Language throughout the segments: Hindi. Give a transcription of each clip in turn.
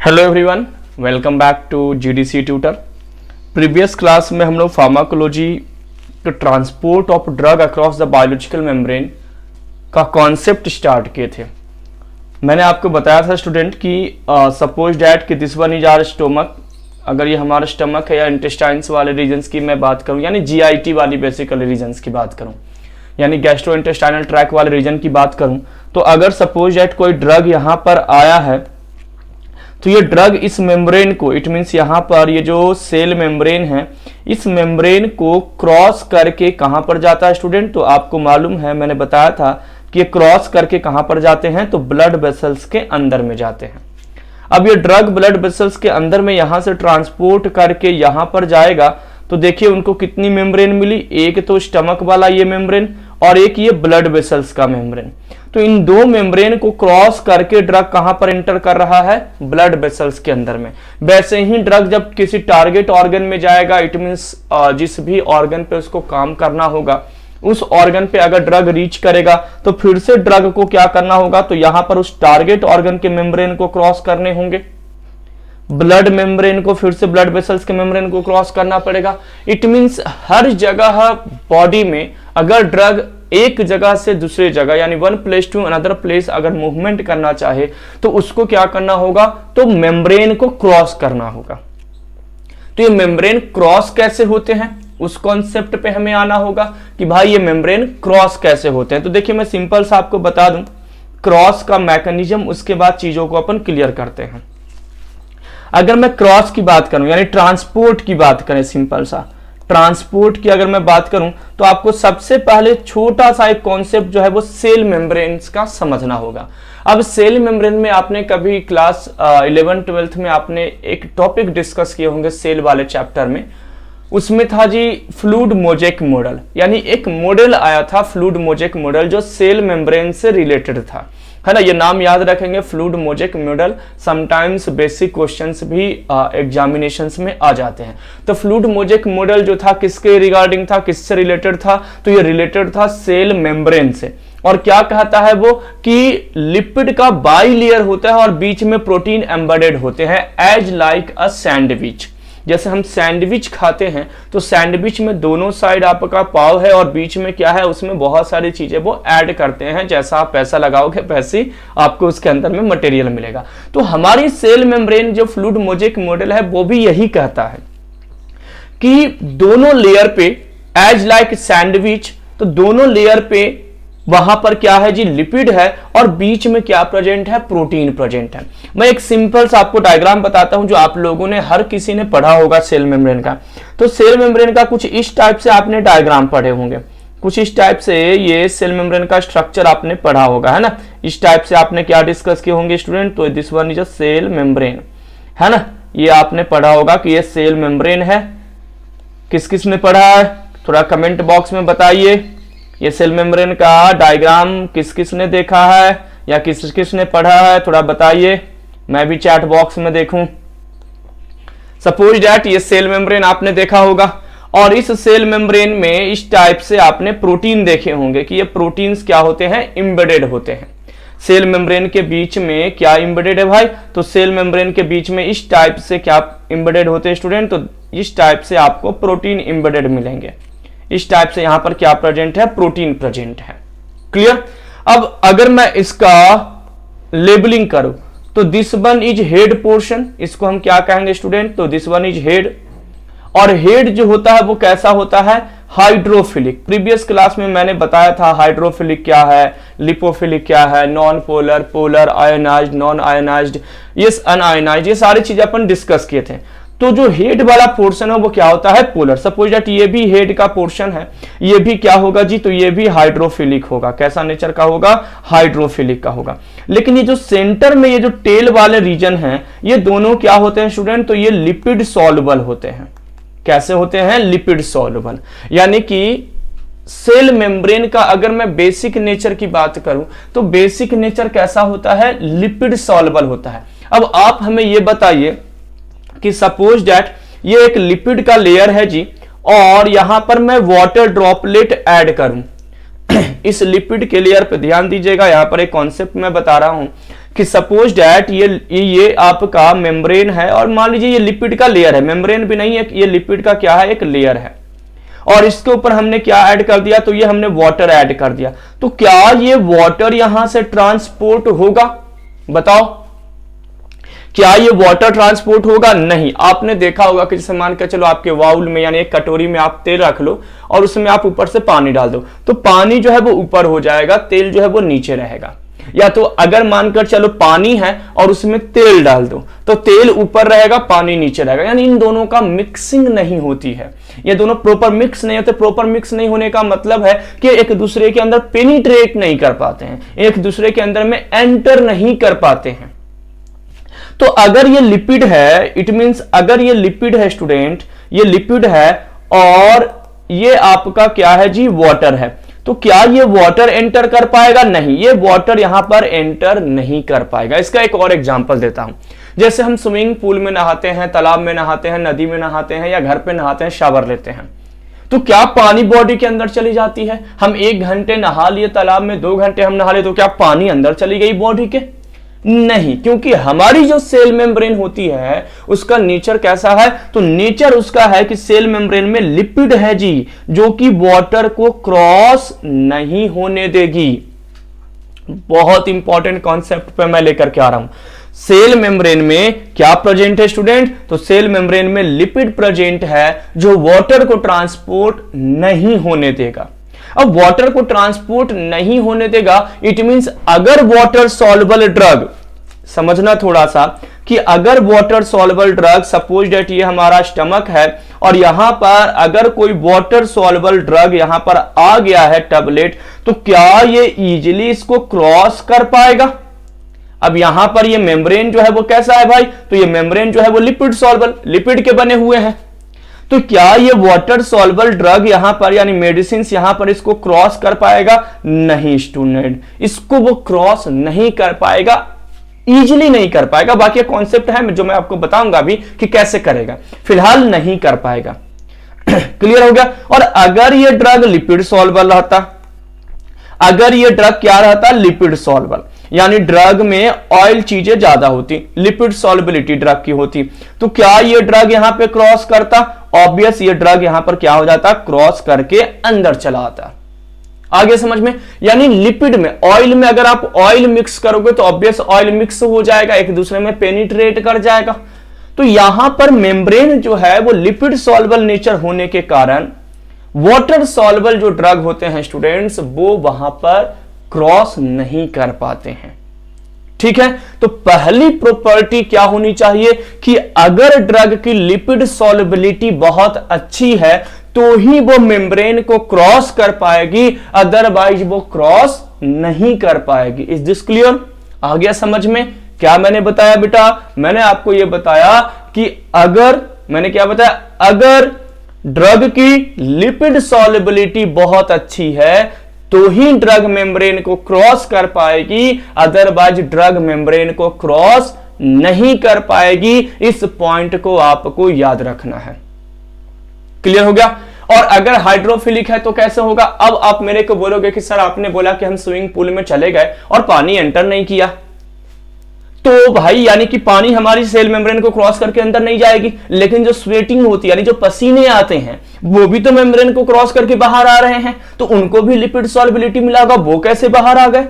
Hello everyone, welcome back to GDC tutor. Previous class में हम लोग फार्माकोलॉजी के transport of drug across the biological membrane का कॉन्सेप्ट स्टार्ट किए थे। मैंने आपको बताया था स्टूडेंट कि सपोज डैट कि this one is our stomach. अगर ये हमारा स्टमक है या इंटेस्टाइन्स वाले रीजन्स की मैं बात करूं, यानी जीआईटी वाली बेसिकली रीजन्स की बात करूं, यानी गैस्ट्रो इंटेस्टाइनल ट्रैक वाले रीजन की बात करूं, तो अगर सपोज डैट कोई ड्रग यहाँ पर आया है तो ये ड्रग इस मेम्ब्रेन को, इट मीन्स यहाँ पर ये जो सेल मेम्ब्रेन है, इस मेम्ब्रेन को क्रॉस करके कहाँ पर जाता है स्टूडेंट? तो आपको मालूम है, मैंने बताया था कि ये क्रॉस करके कहाँ पर जाते हैं, तो ब्लड वेसल्स के अंदर में जाते हैं। अब ये ड्रग ब्लड वेसल्स के अंदर में यहाँ से ट्रांसपोर्ट करके यहाँ पर जाएगा, तो देखिए उनको कितनी मेम्ब्रेन मिली, एक तो स्टमक वाला ये मेम्ब्रेन और एक ये ब्लड वेसल्स का मेम्ब्रेन। तो इन दो मेम्ब्रेन को क्रॉस करके ड्रग कहां पर एंटर कर रहा है? ब्लड वेसल्स के अंदर में। वैसे ही ड्रग जब किसी टारगेट ऑर्गन में जाएगा, इट मींस जिस भी ऑर्गन पे उसको काम करना होगा, उस ऑर्गन पे अगर ड्रग रीच करेगा तो फिर से ड्रग को क्या करना होगा? तो यहां पर उस टारगेट ऑर्गन के मेम्ब्रेन को क्रॉस करने होंगे, ब्लड मेम्ब्रेन को फिर से ब्लड वेसल्स के मेम्ब्रेन को क्रॉस करना पड़ेगा। इट मींस हर जगह बॉडी में अगर ड्रग एक जगह से दूसरे जगह, यानी one place to another place अगर मूवमेंट करना चाहे तो उसको क्या करना होगा? तो मेम्ब्रेन को क्रॉस करना होगा। तो ये मेम्ब्रेन क्रॉस कैसे होते हैं, उस कॉन्सेप्ट पे हमें आना होगा कि भाई ये मेम्ब्रेन क्रॉस कैसे होते हैं। तो देखिए मैं सिंपल सा आपको बता दूं क्रॉस का मैकेनिज्म, उसके बाद चीजों को अपन क्लियर करते हैं। अगर मैं क्रॉस की बात करूं, यानी ट्रांसपोर्ट की बात करें, सिंपल सा ट्रांसपोर्ट की अगर मैं बात करूं, तो आपको सबसे पहले छोटा सा एक कॉन्सेप्ट जो है वो सेल मेम्ब्रेन्स का समझना होगा। अब सेल मेम्ब्रेन में आपने कभी क्लास 11-12 में आपने एक टॉपिक डिस्कस किए होंगे सेल वाले चैप्टर में, उसमें था जी फ्लूइड मोजेक मॉडल, यानी एक मॉडल आया था फ्लूइड मोजेक मॉडल जो सेल मेम्ब्रेन से रिलेटेड था, है ना। ये नाम याद रखेंगे, fluid mosaic model. Sometimes basic questions भी एग्जामिनेशंस में आ जाते हैं। तो फ्लूइड मोजेक मॉडल जो था किसके रिगार्डिंग था, किससे रिलेटेड था? तो ये रिलेटेड था सेल मेम्ब्रेन से। और क्या कहता है वो कि लिपिड का बाइलेयर होता है और बीच में प्रोटीन एम्बेडेड होते हैं, एज लाइक अ सैंडविच। जैसे हम सैंडविच खाते हैं तो सैंडविच में दोनों साइड आपका पाव है और बीच में क्या है, उसमें बहुत सारी चीजें वो ऐड करते हैं। जैसा आप पैसा लगाओगे वैसे आपको उसके अंदर में मटेरियल मिलेगा। तो हमारी सेल मेम्ब्रेन जो फ्लूइड मोजेक मॉडल है वो भी यही कहता है कि दोनों लेयर पे एज लाइक सैंडविच, तो दोनों लेयर पे वहां पर क्या है जी, लिपिड है और बीच में क्या प्रेजेंट है? प्रोटीन प्रेजेंट है। मैं एक सिंपल सा आपको डायग्राम बताता हूं जो आप लोगों ने, हर किसी ने पढ़ा होगा सेल मेम्ब्रेन का। तो सेल मेम्ब्रेन का कुछ इस टाइप से आपने डायग्राम पढ़े होंगे, कुछ इस टाइप से ये सेल मेम्ब्रेन का स्ट्रक्चर आपने पढ़ा होगा, है ना। इस टाइप से आपने क्या डिस्कस किए होंगे स्टूडेंट? तो this one is a cell membrane, है ना। ये आपने पढ़ा होगा कि ये सेल मेम्ब्रेन है। किस किस ने पढ़ा है थोड़ा कमेंट बॉक्स में बताइए। ये सेल मेम्ब्रेन का डायग्राम किस किस ने देखा है या किस किस ने पढ़ा है, थोड़ा बताइए, मैं भी चैट बॉक्स में देखूं। सपोज दैट ये सेल मेम्ब्रेन आपने देखा होगा और इस सेल मेम्ब्रेन में इस टाइप से आपने प्रोटीन देखे होंगे कि ये प्रोटीन्स क्या होते हैं? एम्बेडेड होते हैं। सेल मेम्ब्रेन के बीच में क्या एम्बेडेड है भाई? तो सेल मेम्ब्रेन के बीच में इस टाइप से क्या एम्बेडेड होते हैं स्टूडेंट? तो इस टाइप से आपको प्रोटीन एम्बेडेड मिलेंगे। इस टाइप से यहां पर क्या प्रेजेंट है? प्रोटीन प्रेजेंट है। क्लियर? अब अगर मैं इसका लेबलिंग करूं तो this one is head portion, इसको हम क्या कहेंगे स्टूडेंट? तो दिस वन इज हेड। और हेड जो होता है वो कैसा होता है? हाइड्रोफिलिक। प्रीवियस क्लास में मैंने बताया था हाइड्रोफिलिक क्या है, लिपोफिलिक क्या है, non polar, polar, ionised, non ionised, yes unionised, ये सारी चीजें अपन डिस्कस किए थे। तो जो हेड वाला पोर्शन है वो क्या होता है? पोलर। सपोज दैट ये भी हेड का पोर्शन है, ये भी क्या होगा जी? तो ये भी हाइड्रोफिलिक होगा। कैसा नेचर का होगा? हाइड्रोफिलिक का होगा। लेकिन ये जो सेंटर में ये जो टेल वाले रीजन हैं, ये दोनों क्या होते हैं स्टूडेंट? तो ये लिपिड सॉल्युबल होते हैं। कैसे होते हैं? Lipid soluble. यानी कि सेल मेम्ब्रेन का अगर मैं बेसिक नेचर की बात करूं तो बेसिक नेचर कैसा होता है? लिपिड सॉल्युबल होता है। अब आप हमें ये बताइए कि सपोज दैट ये एक लिपिड का लेयर है जी और यहां पर मैं वाटर ड्रॉपलेट ऐड करूं इस लिपिड के लेयर पे ध्यान दीजिएगा, यहां पर एक कॉन्सेप्ट मैं बता रहा हूं कि सपोज डैट ये आपका मेम्ब्रेन है और मान लीजिए ये लिपिड का लेयर है, मेम्ब्रेन भी नहीं है, ये लिपिड का क्या है, एक लेयर है, और इसके ऊपर हमने क्या ऐड कर दिया, तो ये हमने वाटर ऐड कर दिया। तो क्या ये वाटर यहां से ट्रांसपोर्ट होगा, बताओ क्या ये वाटर ट्रांसपोर्ट होगा? नहीं। आपने देखा होगा कि जैसे मान कर चलो आपके बाउल में यानी एक कटोरी में आप तेल रख लो और उसमें आप ऊपर से पानी डाल दो, तो पानी जो है वो ऊपर हो जाएगा, तेल जो है वो नीचे रहेगा। या तो अगर मानकर चलो पानी है और उसमें तेल डाल दो, तो तेल ऊपर रहेगा, पानी नीचे रहेगा, यानी इन दोनों का मिक्सिंग नहीं होती है, ये दोनों प्रॉपर मिक्स नहीं होते। प्रॉपर मिक्स नहीं होने का मतलब है कि एक दूसरे के अंदर पेनिट्रेट नहीं कर पाते हैं, एक दूसरे के अंदर में एंटर नहीं कर पाते हैं। तो अगर ये लिपिड है, इट मींस अगर ये लिपिड है स्टूडेंट, ये लिपिड है और ये आपका क्या है जी, वाटर है, तो क्या ये वाटर एंटर कर पाएगा? नहीं, ये वाटर यहां पर एंटर नहीं कर पाएगा। इसका एक और एग्जांपल देता हूं। जैसे हम स्विमिंग पूल में नहाते हैं, तालाब में नहाते हैं, नदी में नहाते हैं या घर पे नहाते हैं, शावर लेते हैं, तो क्या पानी बॉडी के अंदर चली जाती है? हम 1 घंटे नहा लिए तालाब में, 2 घंटे हम नहा लिए, तो क्या पानी अंदर चली गई बॉडी के? नहीं, क्योंकि हमारी जो सेल मेम्ब्रेन होती है उसका नेचर कैसा है? तो नेचर उसका है कि सेल मेम्ब्रेन में लिपिड है जी, जो कि वाटर को क्रॉस नहीं होने देगी। बहुत इंपॉर्टेंट कॉन्सेप्ट पे मैं लेकर के आ रहा हूं। सेल मेम्ब्रेन में क्या प्रेजेंट है स्टूडेंट? तो सेल मेम्ब्रेन में लिपिड प्रेजेंट है जो वाटर को ट्रांसपोर्ट नहीं होने देगा। अब वाटर को ट्रांसपोर्ट नहीं होने देगा, इट मींस अगर वाटर सॉल्युबल ड्रग, समझना थोड़ा सा कि अगर water soluble drug, suppose that ये हमारा स्टमक है और यहां पर अगर कोई वाटर सॉल्युबल ड्रग यहां पर आ गया है टैबलेट, तो क्या ये इजीली इसको क्रॉस कर पाएगा? अब यहां पर ये मेम्ब्रेन जो है वो कैसा है भाई? तो ये मेम्ब्रेन जो है वो लिपिड सॉल्युबल, लिपिड के बने हुए हैं। तो क्या ये वाटर सॉल्युबल ड्रग यहां पर यानी मेडिसिन यहां पर इसको क्रॉस कर पाएगा? नहीं स्टूडेंट, इसको वो क्रॉस नहीं कर पाएगा, इजीली नहीं कर पाएगा। बाकी कॉन्सेप्ट है जो मैं आपको बताऊंगा अभी कि कैसे करेगा, फिलहाल नहीं कर पाएगा। क्लियर हो गया? और अगर ये ड्रग लिपिड सॉल्युबल रहता, अगर ये ड्रग क्या रहता, लिपिड सॉल्युबल, यानी ड्रग में ऑयल चीजें ज्यादा होती, लिपिड सॉल्युबिलिटी ड्रग की होती, तो क्या ये ड्रग यहां पे क्रॉस करता? ऑब्वियस ये ड्रग यहां पर क्या हो जाता, क्रॉस करके अंदर चला आता। आगे समझ में? यानी लिपिड में, ऑयल में अगर आप ऑयल मिक्स करोगे तो ऑब्वियस ऑयल मिक्स हो जाएगा, एक दूसरे में पेनिट्रेट कर जाएगा। तो यहां पर मेम्ब्रेन जो है वो लिपिड सॉल्युबल नेचर होने के कारण वाटर सॉल्युबल जो ड्रग होते हैं स्टूडेंट्स, वो वहां पर क्रॉस नहीं कर पाते हैं। ठीक है, तो पहली प्रॉपर्टी क्या होनी चाहिए कि अगर ड्रग की लिपिड सॉल्युबिलिटी बहुत अच्छी है तो ही वो मेम्ब्रेन को क्रॉस कर पाएगी, अदरवाइज वो क्रॉस नहीं कर पाएगी। Is this clear? आ गया समझ में? क्या मैंने बताया बेटा? मैंने आपको यह बताया कि अगर, मैंने क्या बताया, अगर ड्रग की लिपिड सॉल्युबिलिटी बहुत अच्छी है तो ही ड्रग मेम्ब्रेन को क्रॉस कर पाएगी, अदरवाइज ड्रग मेम्ब्रेन को क्रॉस नहीं कर पाएगी। इस पॉइंट को आपको याद रखना है। क्लियर हो गया? और अगर हाइड्रोफिलिक है तो कैसे होगा? अब आप मेरे को बोलोगे कि सर आपने बोला कि हम स्विमिंग पूल में चले गए और पानी एंटर नहीं किया, तो भाई यानी कि पानी हमारी सेल मेम्ब्रेन को क्रॉस करके अंदर नहीं जाएगी, लेकिन जो स्वेटिंग होती है यानी जो पसीने आते हैं वो भी तो मेम्ब्रेन को क्रॉस करके बाहर आ रहे हैं, तो उनको भी लिपिड सॉल्युबिलिटी मिला होगा, वो कैसे बाहर आ गए?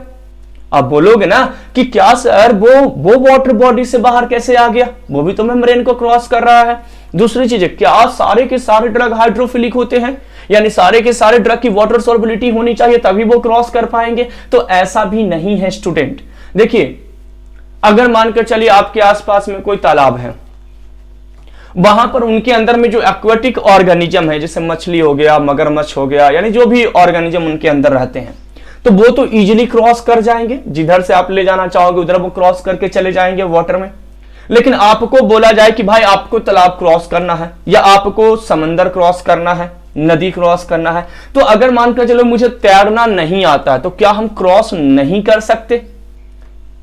आप बोलोगे ना कि क्या सर वो वाटर बॉडी से बाहर कैसे आ गया, वो भी तो मेम्ब्रेन को क्रॉस कर रहा है। दूसरी चीज, क्या सारे के सारे ड्रग हाइड्रोफिलिक होते हैं? यानी सारे के सारे ड्रग की वाटर सॉल्युबिलिटी होनी चाहिए तभी वो क्रॉस कर पाएंगे? तो ऐसा भी नहीं है स्टूडेंट। देखिए, अगर मानकर चलिए आपके आसपास में कोई तालाब है, वहां पर उनके अंदर में जो एक्वेटिक ऑर्गेनिज्म है, जैसे मछली हो गया, मगरमच्छ हो गया, यानी जो भी ऑर्गेनिज्म उनके अंदर रहते हैं, तो वो तो इजीली क्रॉस कर जाएंगे, जिधर से आप ले जाना चाहोगे उधर वो क्रॉस करके चले जाएंगे वाटर में। लेकिन आपको बोला जाए कि भाई आपको तालाब क्रॉस करना है या आपको समंदर क्रॉस करना है, नदी क्रॉस करना है, तो अगर मानकर चलो मुझे तैरना नहीं आता, तो क्या हम क्रॉस नहीं कर सकते?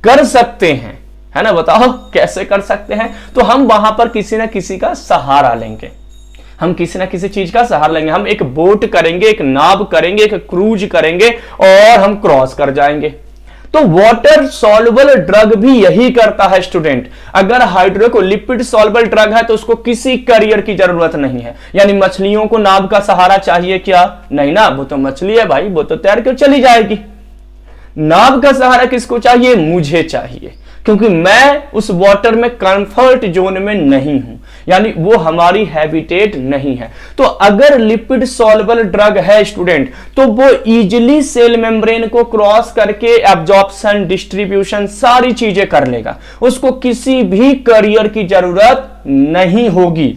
कर सकते हैं, है ना? बताओ कैसे कर सकते हैं? तो हम वहां पर किसी ना किसी का सहारा लेंगे, हम किसी ना किसी चीज का सहारा लेंगे, हम एक बोट करेंगे, एक नाव करेंगे, एक क्रूज करेंगे और हम क्रॉस कर जाएंगे। तो वाटर सॉल्युबल ड्रग भी यही करता है स्टूडेंट। अगर लिपिड सॉल्युबल ड्रग है तो उसको किसी कैरियर की जरूरत नहीं है। यानी मछलियों को नाव का सहारा चाहिए क्या? नहीं ना, वो तो मछली है भाई, वो तो तैर कर चली जाएगी। नाव का सहारा किसको चाहिए? मुझे चाहिए, क्योंकि मैं उस वाटर में कंफर्ट जोन में नहीं हूं, यानी वो हमारी हैबिटेट नहीं है। तो अगर लिपिड सॉल्युबल ड्रग है स्टूडेंट, तो वो इजीली सेल मेम्ब्रेन को क्रॉस करके एब्जॉर्प्शन, डिस्ट्रीब्यूशन सारी चीजें कर लेगा। उसको किसी भी कैरियर की जरूरत नहीं होगी।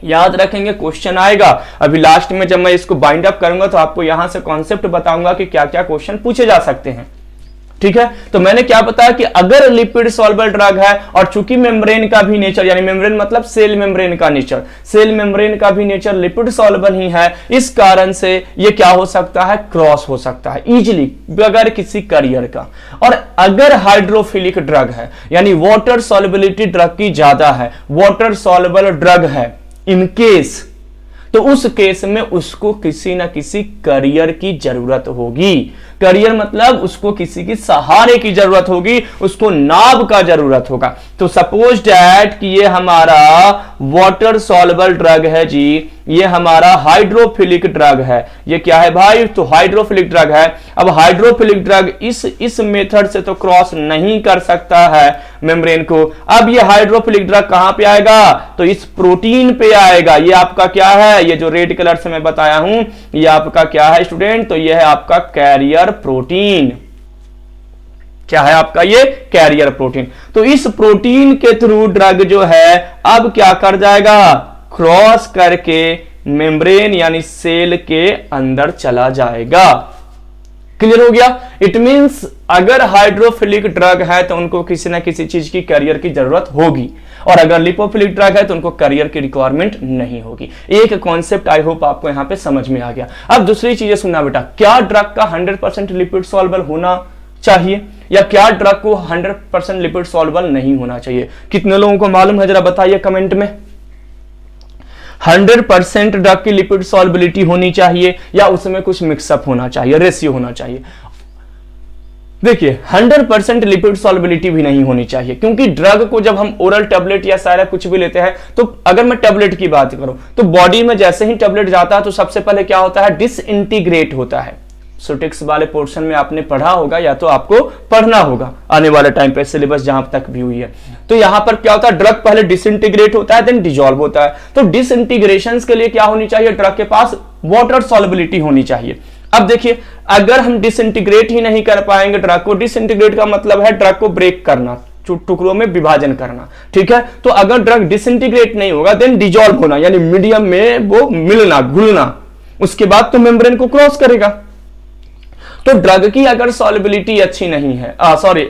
याद रखेंगे, क्वेश्चन आएगा अभी लास्ट में जब मैं इसको बाइंड अप करूंगा तो आपको यहां से कॉन्सेप्ट बताऊंगा कि क्या क्या क्वेश्चन पूछे जा सकते हैं। ठीक है, तो मैंने क्या बताया कि अगर लिपिड सॉल्युबल ड्रग है और चूंकि मेम्ब्रेन का भी नेचर, यानी मेम्ब्रेन मतलब सेल मेम्ब्रेन का नेचर, सेल मेम्ब्रेन का भी नेचर लिपिड सॉल्युबल ही है, इस कारण से ये क्या हो सकता है? क्रॉस हो सकता है इजीली बगैर किसी कैरियर का। और अगर हाइड्रोफिलिक ड्रग है, यानी वाटर सॉल्युबिलिटी ड्रग की ज्यादा है, वाटर सॉल्युबल ड्रग है इन केस, तो उस केस में उसको किसी ना किसी कैरियर की जरूरत होगी। कैरियर मतलब उसको किसी की सहारे की जरूरत होगी, उसको नाव का जरूरत होगा। तो सपोज डैट कि ये हमारा वाटर सॉल्युबल ड्रग है जी, ये हमारा हाइड्रोफिलिक ड्रग है। ये क्या है भाई? तो हाइड्रोफिलिक ड्रग है। अब हाइड्रोफिलिक ड्रग इस मेथड से तो क्रॉस नहीं कर सकता है मेम्ब्रेन को। अब ये हाइड्रोफिलिक ड्रग कहां पे आएगा? तो इस प्रोटीन पे आएगा। ये आपका क्या है? ये जो रेड कलर से मैं बताया हूं, ये आपका क्या है स्टूडेंट? तो ये है आपका कैरियर प्रोटीन। क्या है आपका? ये कैरियर प्रोटीन। तो इस प्रोटीन के थ्रू ड्रग जो है अब क्या कर जाएगा? क्रॉस करके मेम्ब्रेन यानी सेल के अंदर चला जाएगा। क्लियर हो गया? इट मींस अगर हाइड्रोफिलिक ड्रग है तो उनको किसी ना किसी चीज की कैरियर की जरूरत होगी, और अगर लिपोफिलिक ड्रग है तो उनको कैरियर की रिक्वायरमेंट नहीं होगी। एक कॉन्सेप्ट आई होप आपको यहां पे समझ में आ गया। अब दूसरी चीजें सुनना बेटा, क्या ड्रग का 100% लिपिड सॉल्युबल होना चाहिए या क्या ड्रग को 100% लिपिड सॉल्युबल नहीं होना चाहिए? कितने लोगों को मालूम है? जरा बताइए कमेंट में। 100% ड्रग की लिपिड सॉल्युबिलिटी होनी चाहिए या उसमें कुछ मिक्सअप होना चाहिए, रेशियो होना चाहिए? देखिए 100% लिपिड सॉल्युबिलिटी भी नहीं होनी चाहिए, क्योंकि ड्रग को जब हम ओरल टैबलेट या सारा कुछ भी लेते हैं, तो अगर मैं टैबलेट की बात करूं तो बॉडी में जैसे ही टैबलेट जाता है तो सबसे पहले क्या होता है? डिसइंटीग्रेट होता है। सुटिक्स वाले पोर्शन में आपने पढ़ा होगा या तो आपको पढ़ना होगा आने वाले टाइम पे, सिलेबस जहां तक भी हुई है। तो यहां पर क्या होता है? ड्रग पहले डिसइंटीग्रेट होता है, देन डिसॉल्व होता है। तो डिसइंटीग्रेशन के लिए क्या होनी चाहिए? ड्रग के पास वाटर सॉल्युबिलिटी होनी चाहिए। अब देखिए, अगर हम डिसइंटीग्रेट ही नहीं कर पाएंगे ड्रग को, डिसइंटीग्रेट का मतलब है ड्रग को ब्रेक करना, टुकड़ों में विभाजन करना। ठीक है, तो अगर ड्रग डिसइंटीग्रेट नहीं होगा देन डिसॉल्व होना, यानी मीडियम में वो मिलना, घुलना, उसके बाद तो मेम्ब्रेन को क्रॉस करेगा। तो ड्रग की अगर सॉल्युबिलिटी अच्छी नहीं है,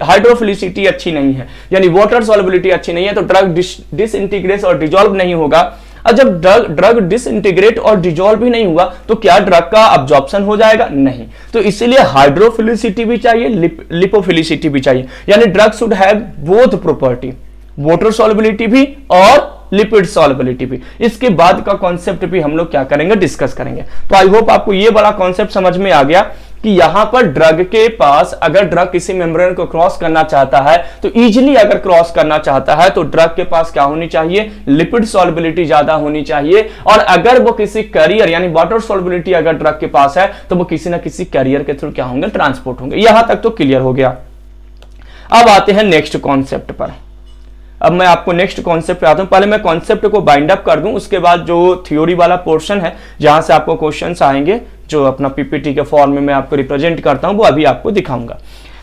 हाइड्रोफिलिसिटी अच्छी नहीं है, यानी वाटर सॉल्युबिलिटी अच्छी नहीं है, तो ड्रग डिसइंटीग्रेट और डिसॉल्व नहीं होगा। और जब ड्रग डिसइंटीग्रेट और डिसॉल्व भी नहीं हुआ तो क्या ड्रग का अब्जॉर्प्शन हो जाएगा? नहीं। तो इसीलिए हाइड्रोफिलिसिटी भी चाहिए, लिपोफिलिसिटी भी चाहिए, यानी drug should have both property, water solubility भी और लिपिड सॉल्युबिलिटी भी। इसके बाद का कॉन्सेप्ट भी हम लोग क्या करेंगे? डिस्कस करेंगे। तो आई होप आपको ये बड़ा कॉन्सेप्ट समझ में आ गया कि यहां पर ड्रग के पास अगर ड्रग किसी मेम्ब्रेन को क्रॉस करना चाहता है तो इजीली अगर क्रॉस करना चाहता है तो ड्रग के पास क्या होनी चाहिए? लिपिड सॉल्युबिलिटी ज्यादा होनी चाहिए। और अगर वो किसी कैरियर यानी वाटर सॉल्युबिलिटी अगर ड्रग के पास है तो वो किसी ना किसी कैरियर के थ्रू क्या होंगे? ट्रांसपोर्ट होंगे। यहां तक तो क्लियर हो गया। अब आते हैं नेक्स्ट कॉन्सेप्ट पर। अब मैं आपको नेक्स्ट कॉन्सेप्ट आता हूं। पहले मैं कॉन्सेप्ट को बाइंड अप कर दूं, उसके बाद जो थ्योरी वाला पोर्शन है जहां से आपको क्वेश्चंस आएंगे, जो अपना पीपीटी के फॉर्म में मैं आपको रिप्रेजेंट करता हूं, वो अभी आपको दिखाऊंगा,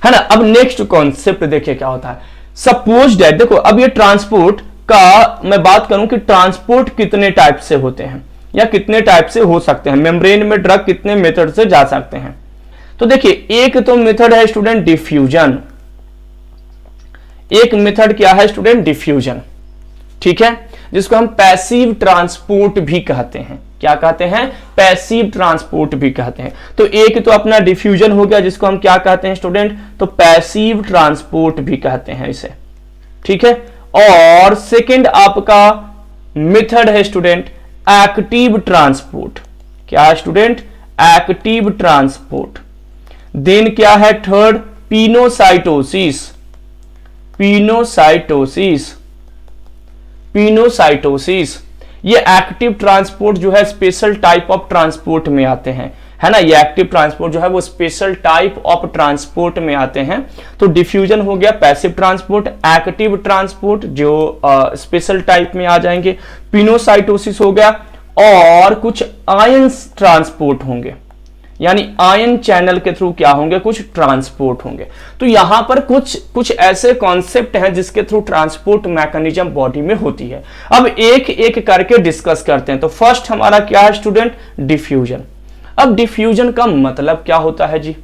है ना। अब नेक्स्ट कॉन्सेप्ट देखिए क्या होता है। सपोज दैट, देखो अब ये ट्रांसपोर्ट का मैं बात करूं कि ट्रांसपोर्ट कितने टाइप से होते हैं या कितने टाइप से हो सकते हैं, मेम्ब्रेन में ड्रग कितने मेथड से जा सकते हैं। तो देखिए, एक तो मेथड है स्टूडेंट डिफ्यूजन। एक मेथड क्या है स्टूडेंट? डिफ्यूजन। ठीक है, जिसको हम पैसिव ट्रांसपोर्ट भी कहते हैं। क्या कहते हैं? पैसिव ट्रांसपोर्ट भी कहते हैं। तो एक तो अपना डिफ्यूजन हो गया, जिसको हम क्या कहते हैं स्टूडेंट? तो पैसिव ट्रांसपोर्ट भी कहते हैं इसे। ठीक है, और सेकंड आपका मेथड है स्टूडेंट एक्टिव ट्रांसपोर्ट। क्या है स्टूडेंट? Active transport. देन क्या है थर्ड? Pinocytosis, pinocytosis, pinocytosis. ये एक्टिव ट्रांसपोर्ट जो है स्पेशल टाइप ऑफ ट्रांसपोर्ट में आते हैं, है ना। ये एक्टिव ट्रांसपोर्ट जो है वो स्पेशल टाइप ऑफ ट्रांसपोर्ट में आते हैं। तो डिफ्यूजन हो गया पैसिव ट्रांसपोर्ट, एक्टिव ट्रांसपोर्ट जो स्पेशल टाइप में आ जाएंगे, पिनोसाइटोसिस हो गया, और कुछ आयन ट्रांसपोर्ट होंगे, यानी आयन चैनल के थ्रू क्या होंगे, कुछ ट्रांसपोर्ट होंगे। तो यहां पर कुछ ऐसे कॉन्सेप्ट हैं जिसके थ्रू ट्रांसपोर्ट मैकेनिज्म बॉडी में होती है। अब एक एक करके डिस्कस करते हैं। तो फर्स्ट हमारा क्या है स्टूडेंट, डिफ्यूजन। अब डिफ्यूजन का मतलब क्या होता है जी,